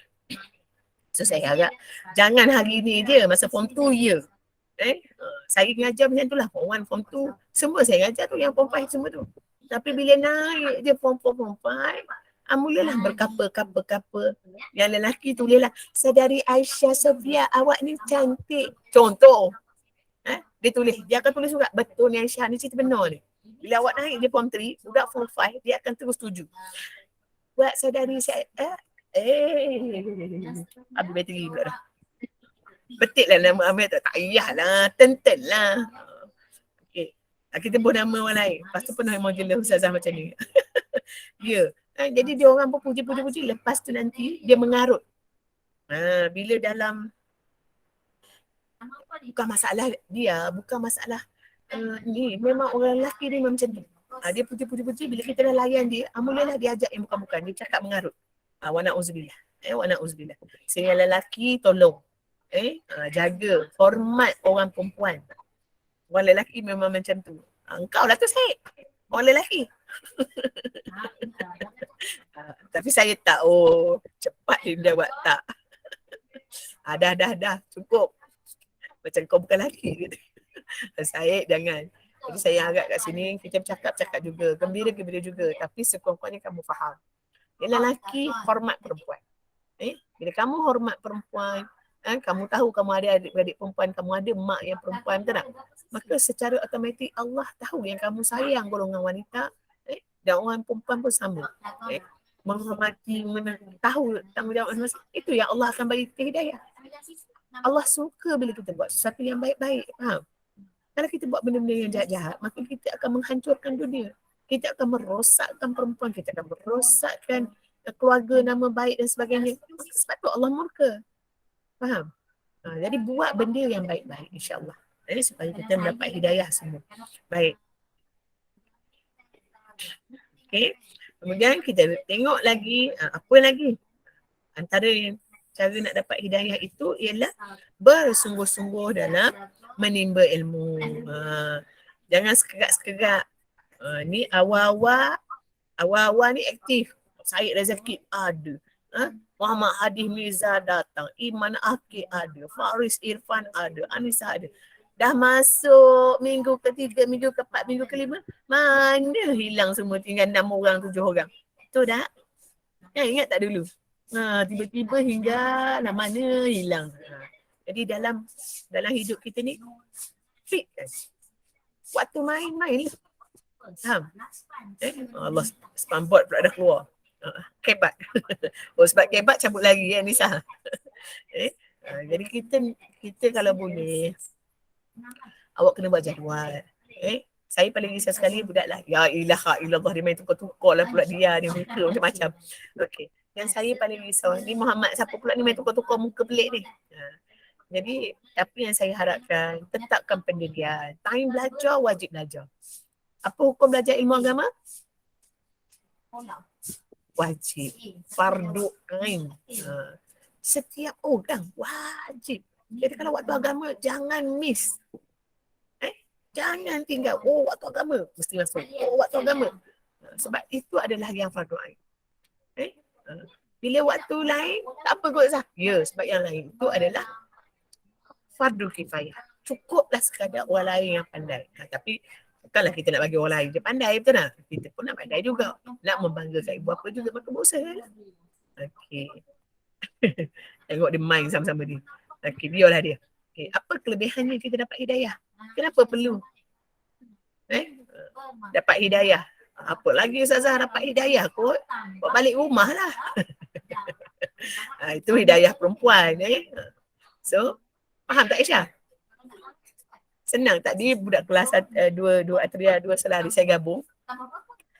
So saya harap jangan hari ni je masa form 2 ya. Saya ngajar macam tu lah. Form 1, form 2. Semua saya ngajar tu yang form 5 semua tu. Tapi bila naik je form 4, form 5, mulalah berkapa-kapa. Yang lelaki tulislah, saudari Aisyah Sofia, awak ni cantik. Contoh. Dia tulis. Dia akan tulis juga, betul ni Aisyah ni cerita benar ni. Bila awak naik je form 3, budak form 5, dia akan terus setuju. Buat saudari saya, habis bateri pula dah. Petik lah nama Amir tak payahlah, Tenten lah. Okay. Kita pun nama orang lain. Lepas tu pernah majalah Ustazah macam ni. Ya. Jadi dia orang pun puji-puji. Lepas tu nanti dia mengarut. Bila dalam bukan masalah dia, bukan masalah ni. Memang orang lelaki ni memang macam tu. Dia puji-puji. Bila kita dah layan dia, mulalah dia ajak yang bukan-bukan. Dia cakap mengarut. Wa na'udzubillah. Wa na'udzubillah. Saya lelaki tolong. Jaga, hormat orang perempuan. Orang lelaki memang macam tu. Engkau lah tu Syed. Orang lelaki. Tapi saya tak. Cepat dia buat tak. Dah. Cukup. Macam kau bukan lelaki. Syed jangan. Jadi saya harap kat sini kita bercakap juga. Gembira juga. Tapi sekurang-kurangnya kamu faham. Dia lelaki hormat perempuan. Bila kamu hormat perempuan, kamu tahu kamu ada adik-beradik perempuan, kamu ada mak yang perempuan, betul tak? Maka secara automatik Allah tahu yang kamu sayang golongan wanita, dan orang perempuan pun sama. Menghormati, tahu tanggungjawab masing-masing. Itu yang Allah akan bagi kita hidayah. Allah suka bila kita buat sesuatu yang baik-baik. Faham? Kalau kita buat benda-benda yang jahat-jahat, maka kita akan menghancurkan dunia. Kita akan merosakkan perempuan, kita akan merosakkan keluarga, nama baik dan sebagainya. Maka sebab tu Allah murka. Faham? Jadi buat benda yang baik-baik insya-Allah. Supaya kita mendapat hidayah semua. Baik. Okey. Kemudian kita tengok lagi apa lagi. Antara cara nak dapat hidayah itu ialah bersungguh-sungguh dalam menimba ilmu. Jangan sekerak-sekerak. Ni awal-awal ni aktif. Syed Rezaki ada. Muhammad Hadi Mirza datang, Iman Akil ada, Faris Irfan ada, Anissa ada. Dah masuk minggu ketiga, minggu keempat, minggu kelima, mana hilang semua, tinggal 6 orang, 7 orang. Betul tak? Ingat tak dulu? Tiba-tiba hingga mana hilang. Jadi dalam hidup kita ni, fit kan? Waktu main-main lah. Faham? Allah, spambot pula dah keluar. Kebat. Sebab kebat cabut lagi kan Nisa. Jadi kita kalau boleh awak kena buat jadual. Saya paling risau sekali budak lah. Ya ilaha illallah, dia main tukar-tukar lah pula dia ni muka macam-macam. Okey. Yang saya paling risau ni Muhammad siapa pula ni main tukar-tukar muka pelik ni. Jadi apa yang saya harapkan, tetapkan pendirian. Time belajar wajib belajar. Apa hukum belajar ilmu agama? Wajib. Fardu ain. Setiap orang wajib. Jadi kalau waktu agama jangan miss. Jangan tinggal. Waktu agama mesti masuk. Waktu agama. Sebab itu adalah yang fardu ain. Bila waktu lain tak apa kot sah. Ya, sebab yang lain itu adalah fardu kifayah. Cukuplah sekadar orang lain yang pandai. Tapi bukanlah kita nak bagi orang lain je pandai, betul tak? Kita pun nak pandai juga. Nak membanggakan ibu bapa juga, maka berusaha lah. Okey. Tengok dia main sama-sama dia. Okey, biarlah dia. Okey, apa kelebihannya kita dapat hidayah? Kenapa perlu? Dapat hidayah. Apa lagi Ustazah dapat hidayah kot? Buat balik rumah lah. Itu hidayah perempuan. So, faham tak Aisyah? Senang tak? Dia budak kelas 2 Atria 2 Selari saya gabung.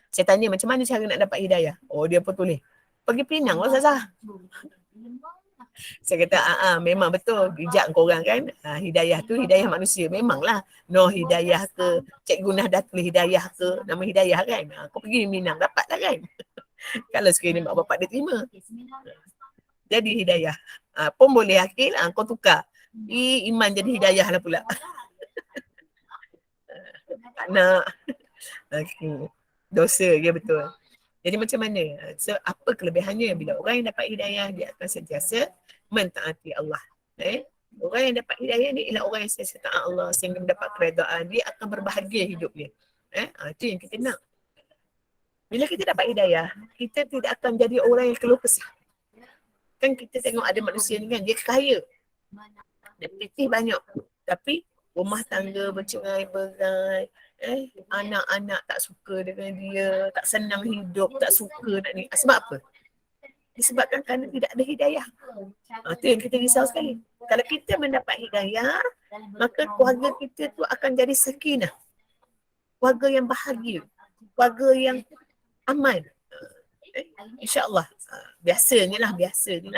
Saya tanya macam mana cara nak dapat hidayah. Dia pun tulis. Pergi Penang lah Ustazah. Saya kata, memang betul. Bijak korang kan. Hidayah tu hidayah manusia. Memanglah. Noh Hidayah ke, Cikgu Nahdah tulis Hidayah ke, nama Hidayah kan. Kau pergi Minang, dapat lah kan. Kalau sekiranya mak bapak dia terima. Jadi Hidayah. Pun boleh Akil, kau tukar. Iman jadi Hidayah lah pula. Tak nak. Okay. Dosa, ya betul. Jadi macam mana? So, apa kelebihannya? Bila orang yang dapat hidayah, dia akan sentiasa mentaati Allah. Orang yang dapat hidayah ni ialah orang yang sentiasa taat Allah sehingga mendapat keredaan. Dia akan berbahagia hidup dia. Itu yang kita nak. Bila kita dapat hidayah, kita tidak akan jadi orang yang keluh kesah. Kan kita tengok ada manusia ni kan, dia kaya. Dia putih banyak. Tapi rumah tangga bercerai-berai. Anak-anak tak suka dengan dia, tak senang hidup, tak suka nak ni. Sebab apa? Disebabkan kerana tidak ada hidayah. Itu yang kita risau sekali. Kalau kita mendapat hidayah, maka keluarga kita tu akan jadi sakinah. Keluarga yang bahagia. Keluarga yang aman. InsyaAllah. Biasanya lah.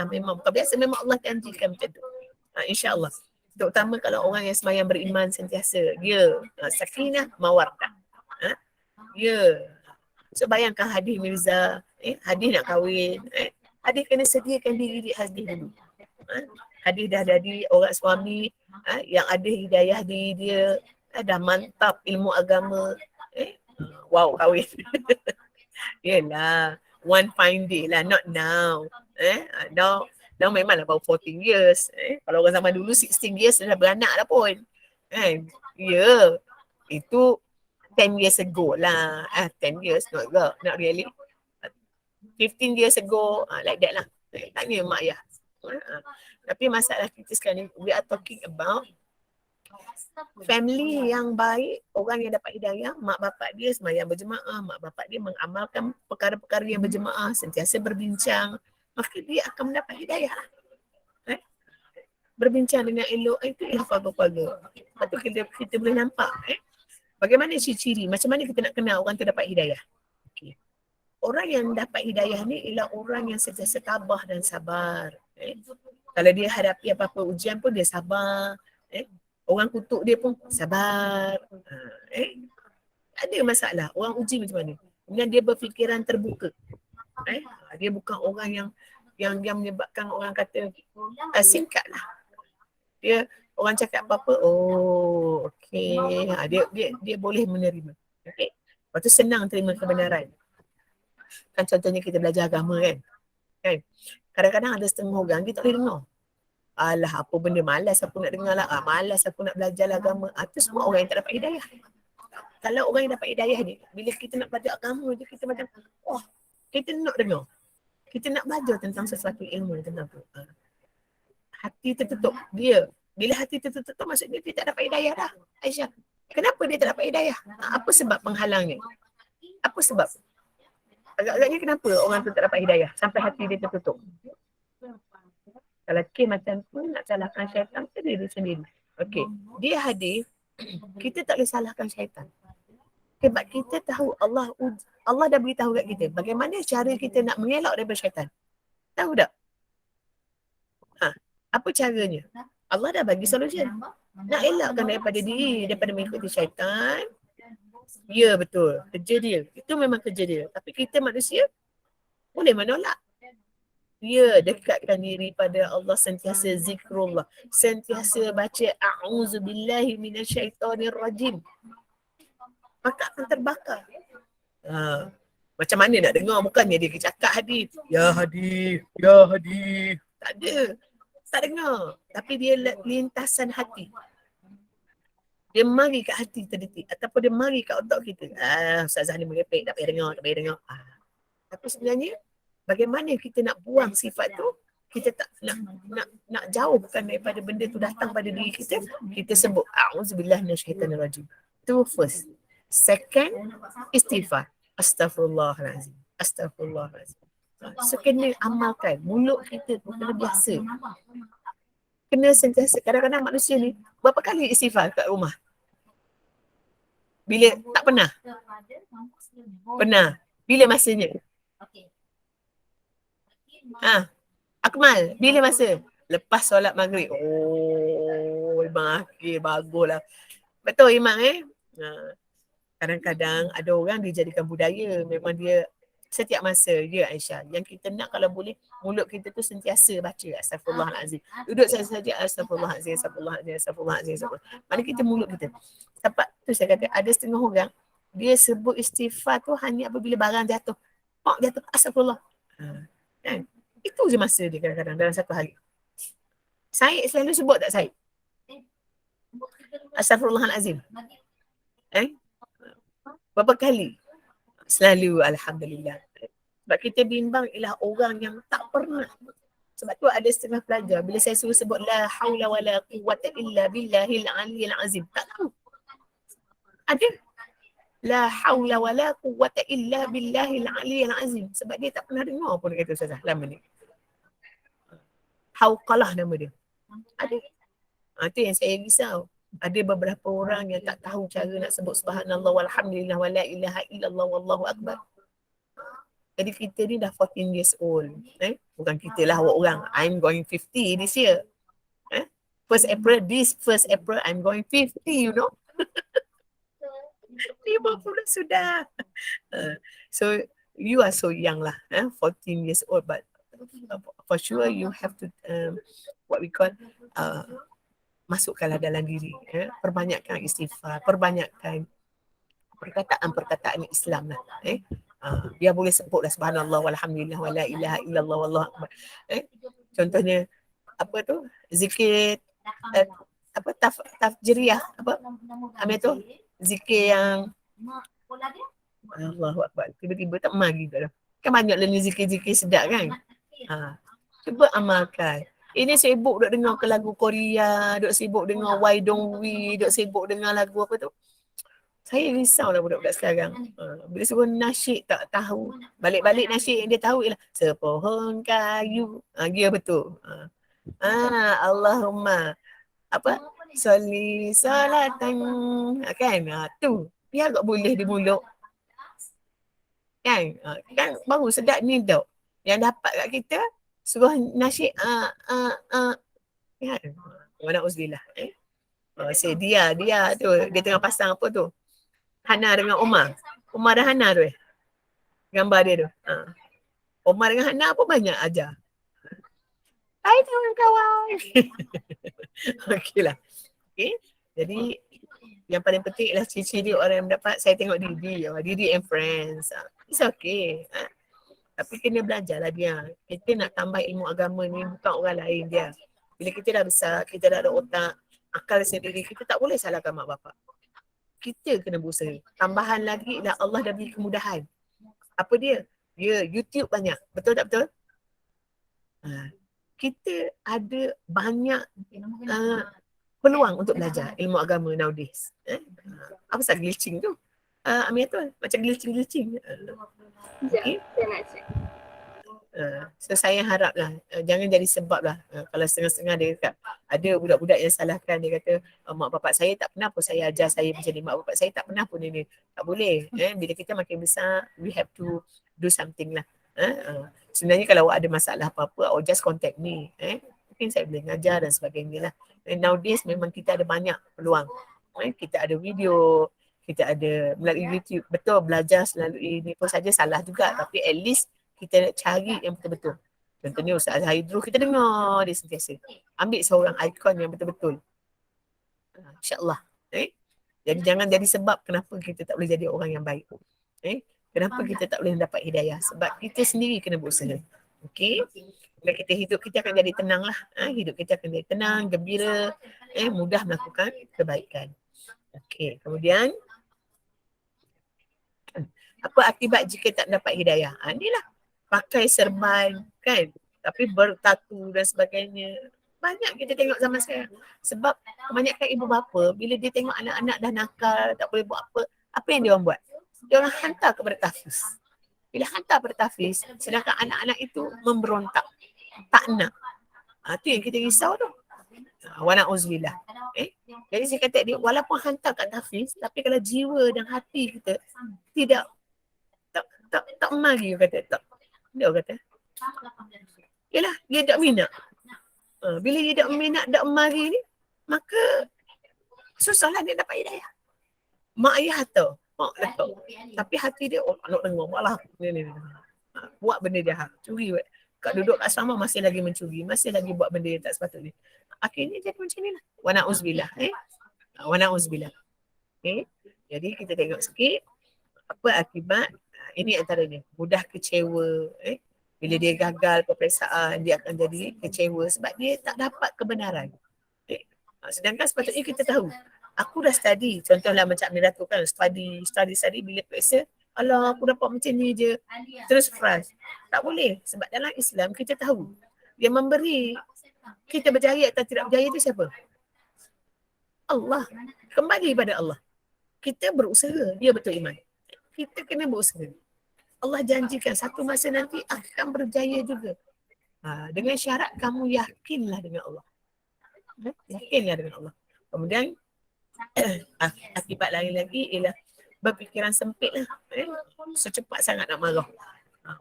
Memang bukan biasa, memang Allah janjikan macam tu. InsyaAllah. Terutama kalau orang yang semayang beriman sentiasa. Dia sakinah mawardah. Ya. So bayangkan Hadih Mirza. Hadih nak kahwin. Hadih kena sediakan diri Hadih dulu. Hadih dah jadi orang suami yang ada hidayah diri dia. Dah mantap ilmu agama. Wow, kahwin. Yelah. One fine day lah. Not now. Now memanglah baru 14 years. Kalau orang zaman dulu 16 years dah beranak dah pun. Ya. Itu 10 years ago lah. 10 years, not really. 15 years ago, like that lah. Tanya mak ayah. Tapi masalah kita sekarang ni, we are talking about family yang baik, orang yang dapat hidayah, mak bapak dia sembahyang berjemaah, mak bapak dia mengamalkan perkara-perkara yang berjemaah, sentiasa berbincang, maka dia akan mendapat hidayah. Berbincang dengan elok, itu ialah keluarga-keluarga. Lepas tu kita boleh nampak bagaimana ciri-ciri, macam mana kita nak kenal orang tu dapat hidayah. Okay. Orang yang dapat hidayah ni ialah orang yang sentiasa tabah dan sabar. Kalau dia hadapi apa-apa ujian pun dia sabar. Orang kutuk dia pun sabar. Ada masalah, orang uji macam mana? Kemudian dia berfikiran terbuka. Dia bukan orang yang menyebabkan orang kata singkat lah. Dia orang cakap apa-apa, okey. Dia boleh menerima. Okey. Lepas tu senang terima kebenaran. Kan contohnya kita belajar agama kan. Kadang-kadang ada setengah orang kita tak boleh dengar. Alah, apa benda malas aku nak dengar lah. Malas aku nak belajar agama. Itu semua orang yang tak dapat hidayah. Kalau orang yang dapat hidayah ni, bila kita nak belajar agama je, kita macam, kita nak dengar. Kita nak belajar tentang sesuatu ilmu tentang tu. Hati tertutup. Bila hati tertutup, maksudnya dia tak dapat hidayah dah. Aisyah, kenapa dia tak dapat hidayah? Apa sebab penghalangnya? Apa sebab? Agak-agaknya kenapa orang tu tak dapat hidayah sampai hati dia tertutup? Kalau kes macam tu, nak salahkan syaitan, dia sendiri. Okey, dia hadir, kita tak boleh salahkan syaitan. Sebab kita tahu Allah dah beritahu kat kita bagaimana cara kita nak mengelak daripada syaitan. Tahu tak? Apa caranya? Allah dah bagi solution. Nak elakkan daripada diri, daripada mengikuti syaitan. Ya, betul. Kerja dia. Itu memang kerja dia. Tapi kita manusia boleh menolak. Ya, dekatkan diri pada Allah, sentiasa zikrullah. Sentiasa baca a'udzubillahi minasyaitonirrajim. Maka akan terbakar. Macam mana nak dengar? Bukannya dia cakap hadis. Ya hadis. Tak ada. Tak dengar. Tapi dia lintasan hati. Dia mari kat hati terdetik. Ataupun dia mari kat otak kita. Ustazah ni merepek. Tak payah dengar. Tapi sebenarnya, bagaimana kita nak buang sifat tu? Kita tak nak jauhkan daripada benda tu datang pada diri kita. Kita sebut a'udzubillahi minasyaitonirrajim. Itu first. Second, istighfar. Astaghfirullahalazim. So kena amalkan. Mulut kita tu kena biasa. Kena sentiasa. Kadang-kadang manusia ni berapa kali istighfar kat rumah? Bila tak pernah? Pernah. Bila masanya? Akmal, bila masa? Lepas solat maghrib. Oh, Imam Akil, baguslah. Betul Imam kadang-kadang ada orang dijadikan budaya, memang dia setiap masa, ya Aisyah, yang kita nak kalau boleh mulut kita tu sentiasa baca astagfirullahalazim. Duduk saja astagfirullahalazim, astagfirullahalazim, astagfirullahalazim, astagfirullahalazim. Mana kita mulut kita. Sebab tu saya kata ada setengah orang dia sebut istighfar tu hanya apabila barang jatuh. Pak jatuh astagfirullah. Kan? Itu je masa dia kadang-kadang dalam satu hari. Syed selalu sebut tak Syed? Astagfirullahalazim. Berapa kali? Selalu alhamdulillah. Sebab kita bimbang ialah orang yang tak pernah. Sebab tu ada setengah pelajar bila saya suruh sebut la haula wala quwwata illa billahil aliyil azim. Tak tahu. Ada. La haula wala quwwata illa billahil aliyil azim. Sebab dia tak pernah dengar pun kata Ustazah lama ni. Hauqalah nama dia. Ada. Itu yang saya risau. Ada beberapa orang yang tak tahu cara nak sebut subhanallah walhamdulillah wala ilaha illallah wallahu akbar. Jadi kita ni dah 14 years old. Bukan kita lah orang. I'm going 50 this year. 1st April, I'm going 50, you know. 50 sudah. So, you are so young lah. 14 years old. But for sure, you have to, what we call, masukkanlah dalam diri. Perbanyakkan istighfar. Perbanyakkan perkataan-perkataan Islam lah. Dia boleh sebutlah subhanallah walhamdulillah wala ilaha illallah wallahu akbar. Contohnya apa tu? Zikir apa tafjiriyah apa? Tu zikir yang Allahu akbar. Tiba-tiba tak mari dah. Kan banyak ni zikir-zikir sedap kan? Cuba amalkan. Ini sibuk duk dengar ke lagu Korea, duk sibuk dengar Why Don't We, duk sibuk dengar lagu apa tu? Saya risaulah budak-budak sekarang. Bila suruh nasyid tak tahu. Balik-balik nasyid yang dia tahu ialah sepohon kayu. Dia betul. Allahumma apa? Sholli salatan. Kan? Tu. Biar tak boleh di mulut. Kan? Kan baru sedap ni tau. Yang dapat kat kita suruh nasyid kan? Wa na'uzubillah. Say dia tu. Dia tengah pasang apa tu? Hana dengan Omar. Omar dan Hana tu gambar dia tu. Omar dengan Hana pun banyak ajar. Hai kawan-kawan. Okeylah. Okay. Jadi yang paling penting ialah ciri-ciri orang yang mendapat. Saya tengok Didi and friends. It's okay. Tapi kena belajarlah dia. Kita nak tambah ilmu agama ni bukan orang lain dia. Bila kita dah besar, kita dah ada otak, akal sendiri, kita tak boleh salahkan mak bapak. Kita kena berusaha. Tambahan lagi lah Allah dah beri kemudahan. Apa dia? YouTube banyak. Betul tak betul? Kita ada banyak peluang untuk belajar ilmu agama nowadays. Apa pasal glitching tu? Amir tu macam glitching. Okay. Saya nak check. So saya haraplah jangan jadi sebab lah kalau setengah-setengah dia kata ada budak-budak yang salahkan, dia kata mak bapak saya tak pernah pun saya ajar saya macam ni, mak bapak saya tak pernah pun ini. Tak boleh. Bila kita makin besar we have to do something lah. Sebenarnya kalau ada masalah apa-apa just contact me. Mungkin saya boleh ngajar dan sebagainya lah. And nowadays memang kita ada banyak peluang. Kita ada video, kita ada melalui YouTube. Betul, belajar melalui ini pun saja salah juga, tapi at least kita nak cari yang betul-betul. Contohnya Ustaz Haidrul, kita dengar dia sentiasa. Ambil seorang ikon yang betul-betul. InsyaAllah. Jadi jangan jadi sebab kenapa kita tak boleh jadi orang yang baik. Kenapa kita tak boleh dapat hidayah? Sebab kita sendiri kena berusaha. Okey? Bila kita hidup, kita akan jadi tenang lah. Hidup kita akan jadi tenang, gembira, mudah melakukan kebaikan. Okey, kemudian apa akibat jika tak dapat hidayah? Inilah pakai serban kan, tapi bertatu dan sebagainya. Banyak kita tengok zaman sekarang. Sebab kebanyakan ibu bapa bila dia tengok anak-anak dah nakal, tak boleh buat apa yang dia orang buat? Dia orang hantar kepada tahfiz. Bila hantar kepada tahfiz, sedangkan anak-anak itu memberontak, tak nak. Itu yang kita risau tu. Wa na'uzubillah. Jadi saya kata dia walaupun hantar kat tahfiz, tapi kalau jiwa dan hati kita tidak tak mari kata tak. Dia kata Yalah, dia tak minat. Bila dia tak minat, tak mari ni, maka susahlah dia dapat hidayah. Mak ayah tahu, mak dah tahu. Tapi hati dia, nak dengar, malah ni. Buat benda jahat, curi. Kat duduk kat asrama masih lagi mencuri, masih lagi buat benda yang tak sepatutnya. Akhirnya jadi macam ni lah. Wa na'uzubillah. Wa na'uzubillah. Okay. Jadi kita tengok sikit apa akibat. Ini antaranya, mudah kecewa. Bila dia gagal peperiksaan, dia akan jadi kecewa sebab dia tak dapat kebenaran. Sedangkan sepatutnya kita tahu, aku dah study, contohlah macam Amir Datuk kan, study, bila periksa, alah aku dapat macam ni je, terus frust. Tak boleh, sebab dalam Islam kita tahu, yang memberi kita berjaya atau tidak berjaya itu siapa? Allah. Kembali pada Allah. Kita berusaha, dia betul iman. Kita kena berusaha. Allah janjikan satu masa nanti akan berjaya juga. Dengan syarat kamu yakinlah dengan Allah. Yakinlah dengan Allah. Kemudian akibat lain lagi ialah berfikiran sempit lah. Secepat sangat nak marah.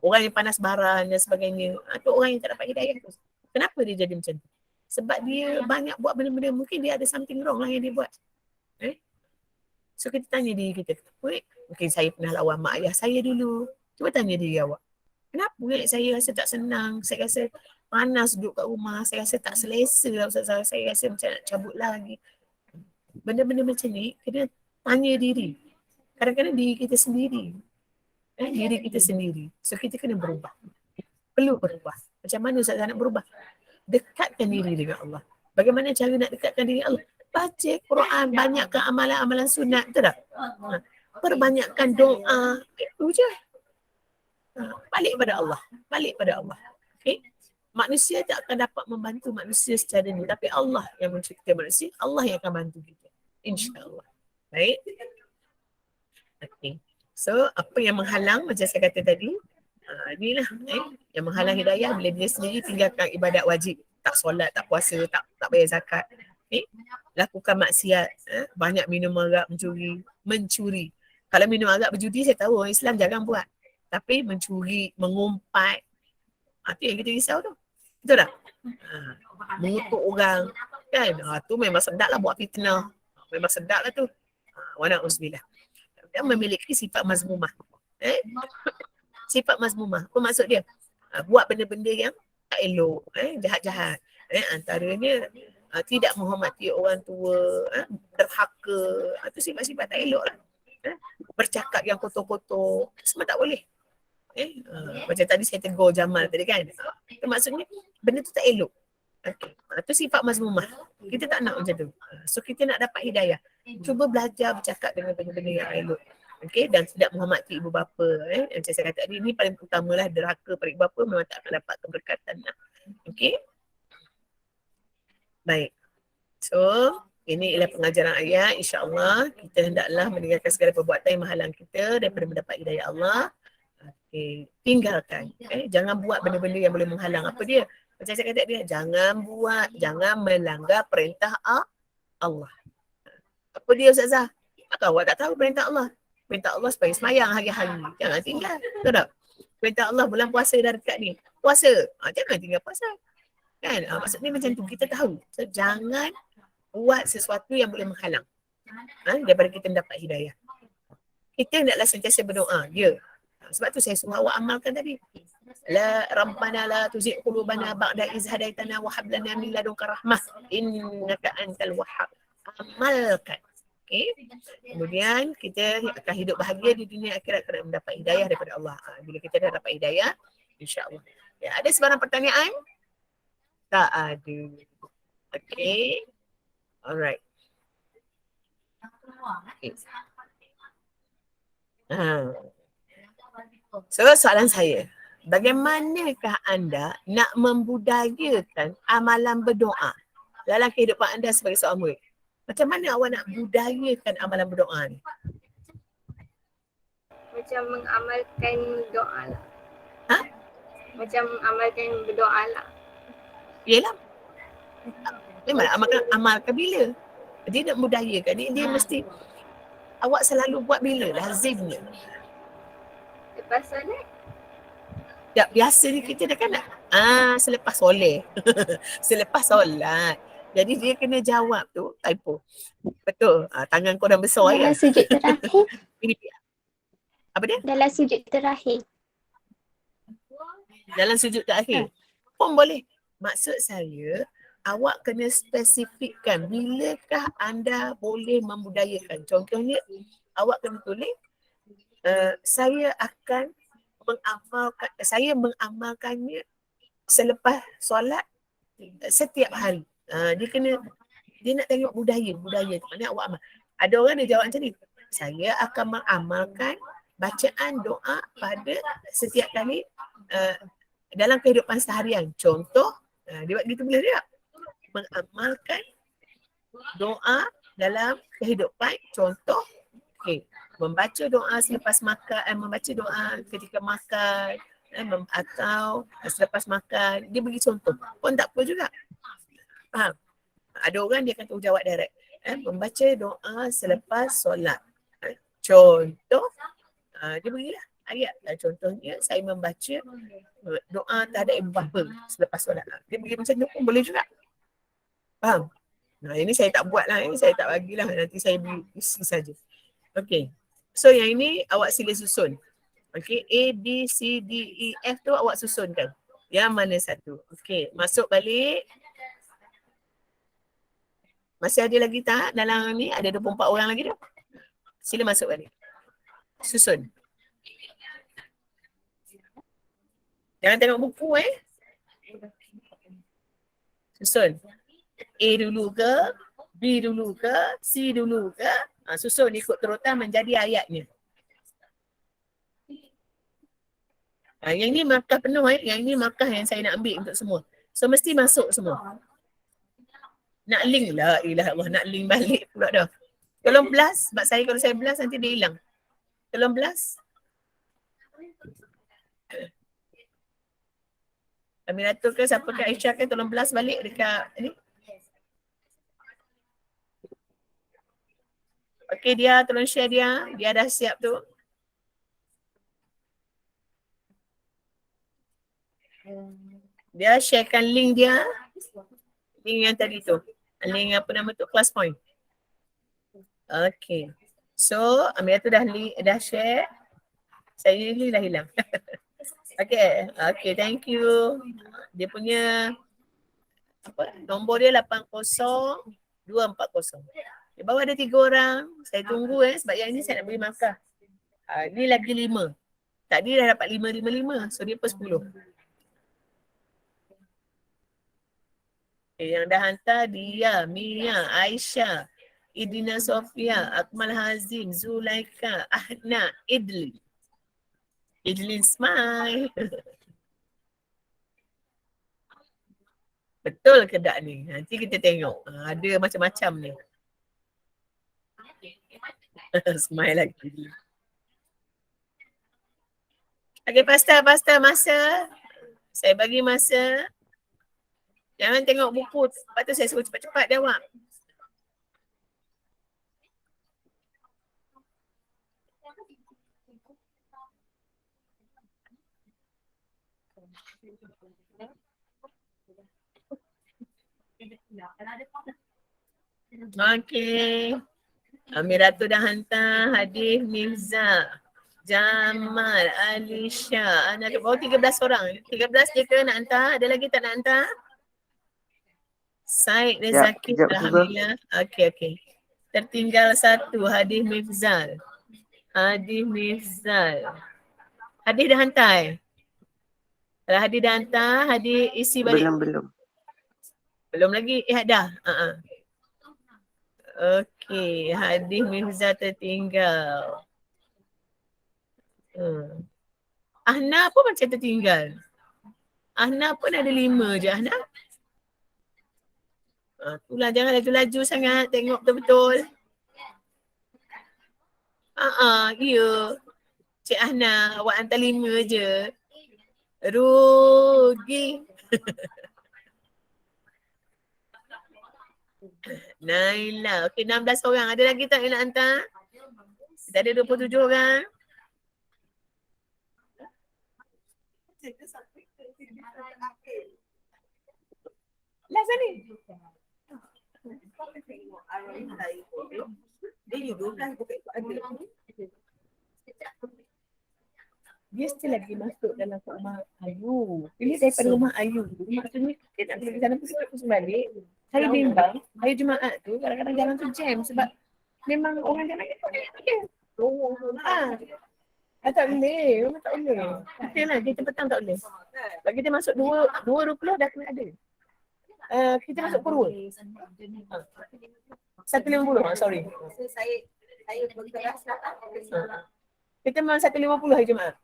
Orang yang panas baran dan sebagainya. Itu orang yang tak dapat hidayah tu. Kenapa dia jadi macam tu? Sebab dia banyak buat benda-benda, mungkin dia ada something wrong lah yang dia buat. So kita tanya diri kita, mungkin saya pernah lawan mak ayah saya dulu. Cuba tanya diri awak. Kenapa saya rasa tak senang? Saya rasa panas duduk kat rumah. Saya rasa tak selesa lah Ustazah. Saya rasa macam nak cabut lagi. Benda-benda macam ni, kena tanya diri. Kadang-kadang diri kita sendiri. Diri kita sendiri. So kita kena berubah. Perlu berubah. Macam mana Ustazah nak berubah? Dekatkan diri dengan Allah. Bagaimana cara nak dekatkan diri Allah? Baca Quran, banyakkan amalan-amalan sunat. Betul tak? Perbanyakkan doa. Itu je. Balik pada Allah. Balik pada Allah. Okay? Manusia tak akan dapat membantu manusia secara ni. Tapi Allah yang mencipta manusia, Allah yang akan bantu kita. InsyaAllah. Baik? Okay. So, apa yang menghalang macam saya kata tadi, inilah yang menghalang hidayah bila dia sendiri tinggalkan ibadat wajib. Tak solat, tak puasa, tak bayar zakat. Okay? Lakukan maksiat. Banyak minum arak, mencuri. Kalau minum arak berjudi, saya tahu orang Islam jangan buat. Tapi mencuri, mengumpat, itu yang kita risau tu. Betul tak? Mengutuk orang. Kan? Tu memang sedap lah buat fitnah. Memang sedap lah tu. Wa na'uzubillah. Dia memiliki sifat mazmumah. Sifat mazmumah. Apa maksud dia? Buat benda-benda yang tak elok. Jahat-jahat. Antaranya tidak menghormati orang tua. Derhaka. Itu sifat-sifat tak elok lah. Bercakap yang kotor-kotor. Semua tak boleh. Macam tadi saya tegur Jamal tadi kan. Itu maksudnya benda tu tak elok. Okay. Itu sifat mazmumah. Kita tak nak macam tu. So kita nak dapat hidayah. Cuba belajar bercakap dengan benda-benda yang elok. Okay. Dan tidak menghormati ibu bapa. Macam saya kata tadi, ini paling utamalah, derhaka pada ibu bapa memang tak akan dapat keberkatan. Okay. Baik. So ini ialah pengajaran ayat. InsyaAllah kita hendaklah meninggalkan segala perbuatan yang menghalang kita daripada mendapat hidayah Allah. Okay. Tinggalkan. Jangan buat benda-benda yang boleh menghalang. Apa dia? Macam saya kata dia, jangan melanggar perintah Allah. Apa dia Ustazah? Takkan awak tak tahu perintah Allah? Perintah Allah supaya semayang hari-hari. Jangan tinggal. Betul tak? Perintah Allah bulan puasa dah dekat ni. Puasa. Jangan tinggal puasa. Kan? Maksudnya macam tu. Kita tahu. So, jangan buat sesuatu yang boleh menghalang daripada kita mendapat hidayah. Kita hendaklah sentiasa berdoa. Ya. Sebab tu saya suruh awak amalkan tadi. La rabbana la tuzigh qulubana ba'da iz hadaitana wa hab lana min ladunka rahmah innaka antal wahhab. Amalkan. Okay. Kemudian kita akan hidup bahagia di dunia akhirat kerana mendapat hidayah daripada Allah. Bila kita dah dapat hidayah, insya-Allah. Ya, ada sebarang pertanyaan? Tak ada. Okay. Alright. Okay. So soalan saya, bagaimanakah anda nak membudayakan amalan berdoa dalam kehidupan anda sebagai seorang murid? Macam mana awak nak budayakan amalan berdoa ni? Macam mengamalkan doa lah. Ha? Macam mengamalkan berdoa lah. Yelah. Memang amalkan bila? Dia nak budayakan ni, dia mesti awak selalu buat bila? Lazimnya. Lepas solat? Ya, biasa ni kita dah kan nak Selepas soleh. Selepas solat. Jadi dia kena jawab tu typo. Betul. Tangan korang besar ya. Dalam sujud terakhir. Ini apa dia? Dalam sujud terakhir. Dalam sujud terakhir. Pun boleh. Maksud saya, awak kena spesifikkan bilakah anda boleh membudayakan. Contohnya, awak kena tulis, saya akan mengamalkannya selepas solat setiap hari. Dia nak tengok budaya tu. Mana awak amal. Ada orang dia jawab macam ni. Saya akan mengamalkan bacaan doa pada setiap kali dalam kehidupan seharian. Contoh, dia buat gitu boleh tak? Mengamalkan doa dalam kehidupan. Contoh, membaca doa selepas makan, membaca doa ketika makan, atau selepas makan. Dia bagi contoh. Pun tak apa juga. Faham? Ada orang dia akan tahu jawab direct. Membaca doa selepas solat. Contoh, dia berilah ayat. Contohnya, saya membaca doa terhadap ibu bapa selepas solat. Dia bagi macam tu pun boleh juga. Faham? Ini saya tak buat lah. Ini saya tak bagilah. Nanti saya beri isi saja. Okay. So yang ini awak sila susun. Okay. A, B, C, D, E, F tu awak susunkan. Yang mana satu? Okay. Masuk balik. Masih ada lagi tak dalam ni? Ada 24 orang lagi dah. Sila masuk balik. Susun. Jangan tengok buku Susun. A dulu ke? B dulu ke? C dulu ke? Susun ikut terutan menjadi ayatnya. Yang ni markah penuh Yang ini markah yang saya nak ambil untuk semua. So mesti masuk semua. Nak link lah. Allah nak link balik pula dah. Tolong blast. Sebab saya kalau saya blast nanti dia hilang. Tolong blast. Aminatul ke siapa ke Aisyah ke tolong blast balik dekat ni. Okey dia tolong share dia. Dia dah siap tu. Dia sharekan link dia. Link yang tadi tu. Link apa nama tu? Class point. Okay. So, Amira tu dah share. Saya ni dah hilang. Okay. Okay, thank you. Dia punya nombor dia 80240. Di bawah ada 3 orang. Saya tunggu sebab yang ni saya nak beri markah. Ni lagi 5. Tadi dah dapat 5. So, dia pun 10. Yang dah hantar dia, Mia, Aisyah, Idina Sofia, Akmal Hazim, Zulaika, Ahna, Idlin. Idlin smile. Betul ke tak ni? Nanti kita tengok. Ada macam-macam ni. Smile lagi. Okay, faster masa. Saya bagi masa. Jangan tengok buku. Lepas tu saya suruh cepat-cepat jawab. Okey. Amira tu dah hantar hadis Mirza, Jamal, Alisha. Anak bawa 13 orang. 13 je ke nak hantar? Ada lagi tak nak hantar? Said Rezaki, alhamdulillah. Okey. Tertinggal 1 hadis Mifzal. Hadis dah hantar Kalau hadis dah hantar, hadis isi balik. Belum lagi. Dah. Okey, hadis Mifzal tertinggal. Ahna pun macam tertinggal. Ahna pun ada 5 je Ahna. Itulah jangan laju-laju sangat. Tengok betul-betul. Ya. Cik Ahna, awak hantar 5 je. Rugi. Naila. Okey, 16 orang. Ada lagi tak yang nak hantar? Kita ada 27 orang. Last ni. Dia still lagi masuk dalam rumah Ayu. Ini daripada rumah Ayu. Maksudnya dia nak pergi sana pusing balik. Hari bimbang, hari Jumaat tu kadang-kadang jalan tu jam sebab memang orang jalan dia. Tak boleh, memang tak boleh. Okey lah, kita petang tak boleh. Sebab kita masuk 2.20 dah kena ada. Kita masuk Purwa. 1.50, sorry. Kita memang 1.50 hari Jumaat.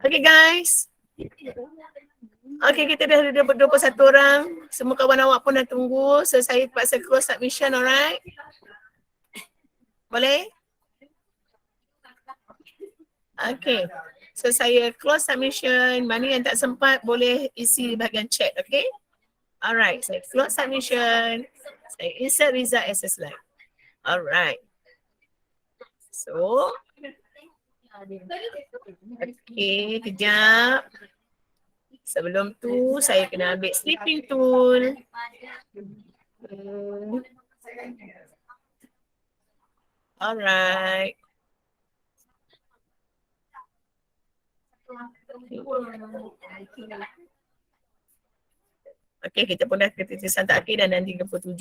Okay guys. Okay, kita dah ada 21 orang. Semua kawan awak pun dah tunggu. So saya terpaksa close submission, alright? Boleh? Okay. So saya close submission. Mana yang tak sempat boleh isi di bahagian chat, okay? Alright, saya close submission. Saya insert result as a slide. Alright. So, okay, kejap. Sebelum tu, saya kena ambil sleeping tool. Alright. Okay, kita pun dah ke titisan takhir dan nanti 37.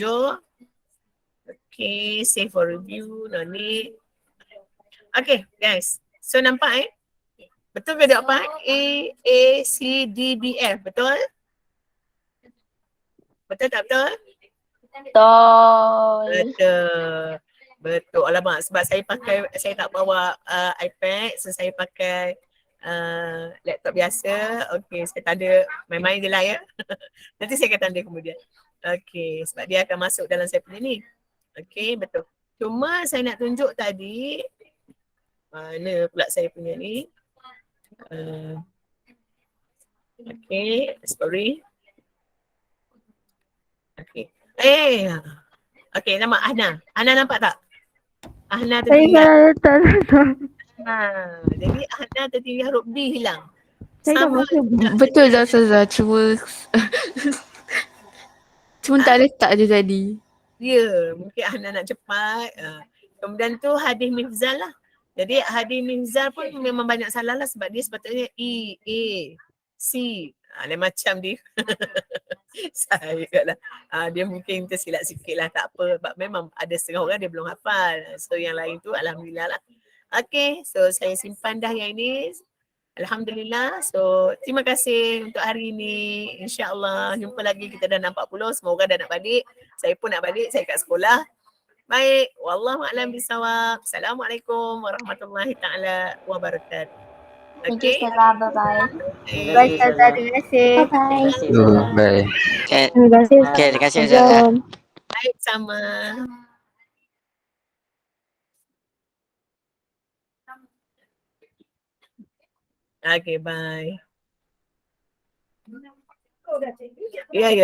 Okay, save for review, no need. Okay, guys. So nampak betul ke tak apa? A, C, D, B, F. Betul? Betul tak betul? Betul. Betul. Betul. Alamak, sebab saya tak bawa iPad, so saya pakai laptop biasa. Okay, saya tanda main-main je lah ya. Nanti saya akan tanda kemudian. Okay, sebab dia akan masuk dalam saya punya ni. Okay, betul. Cuma saya nak tunjuk tadi, mana pula saya punya ni. Okay, sorry. Okay. Okay, nama Ahna. Ahna nampak tak? Ahna tertinggal. Jadi Ahna tertinggal huruf B hilang. Sama Betul dah Ustazah, cuma tak letak je tadi. Ya, mungkin Ahna nak cepat. Kemudian tu Hadis Mifzal lah. Jadi Hadis Mifzal pun memang banyak salah lah sebab dia sepatutnya E, A, C. Lain macam dia. Saya lah. Dia mungkin tersilap sikit lah, tak apa. Sebab memang ada setengah orang dia belum hafal. So yang lain tu Alhamdulillah lah. Okay, so saya simpan dah yang ini. Alhamdulillah. So terima kasih untuk hari ini. InsyaAllah jumpa lagi, kita dah 40. Semua orang dah nak balik. Saya pun nak balik, saya kat sekolah. Baik, wallahu a'lam bishawab. Assalamualaikum warahmatullahi taala wabarakatuh. Thank you, Okay. Ustazah. Bye-bye. Bye, Ustazah. Terima kasih. Bye-bye. Bye. Terima kasih. Okay, terima kasih Ustazah. Baik, sama. Okay, bye. Ya.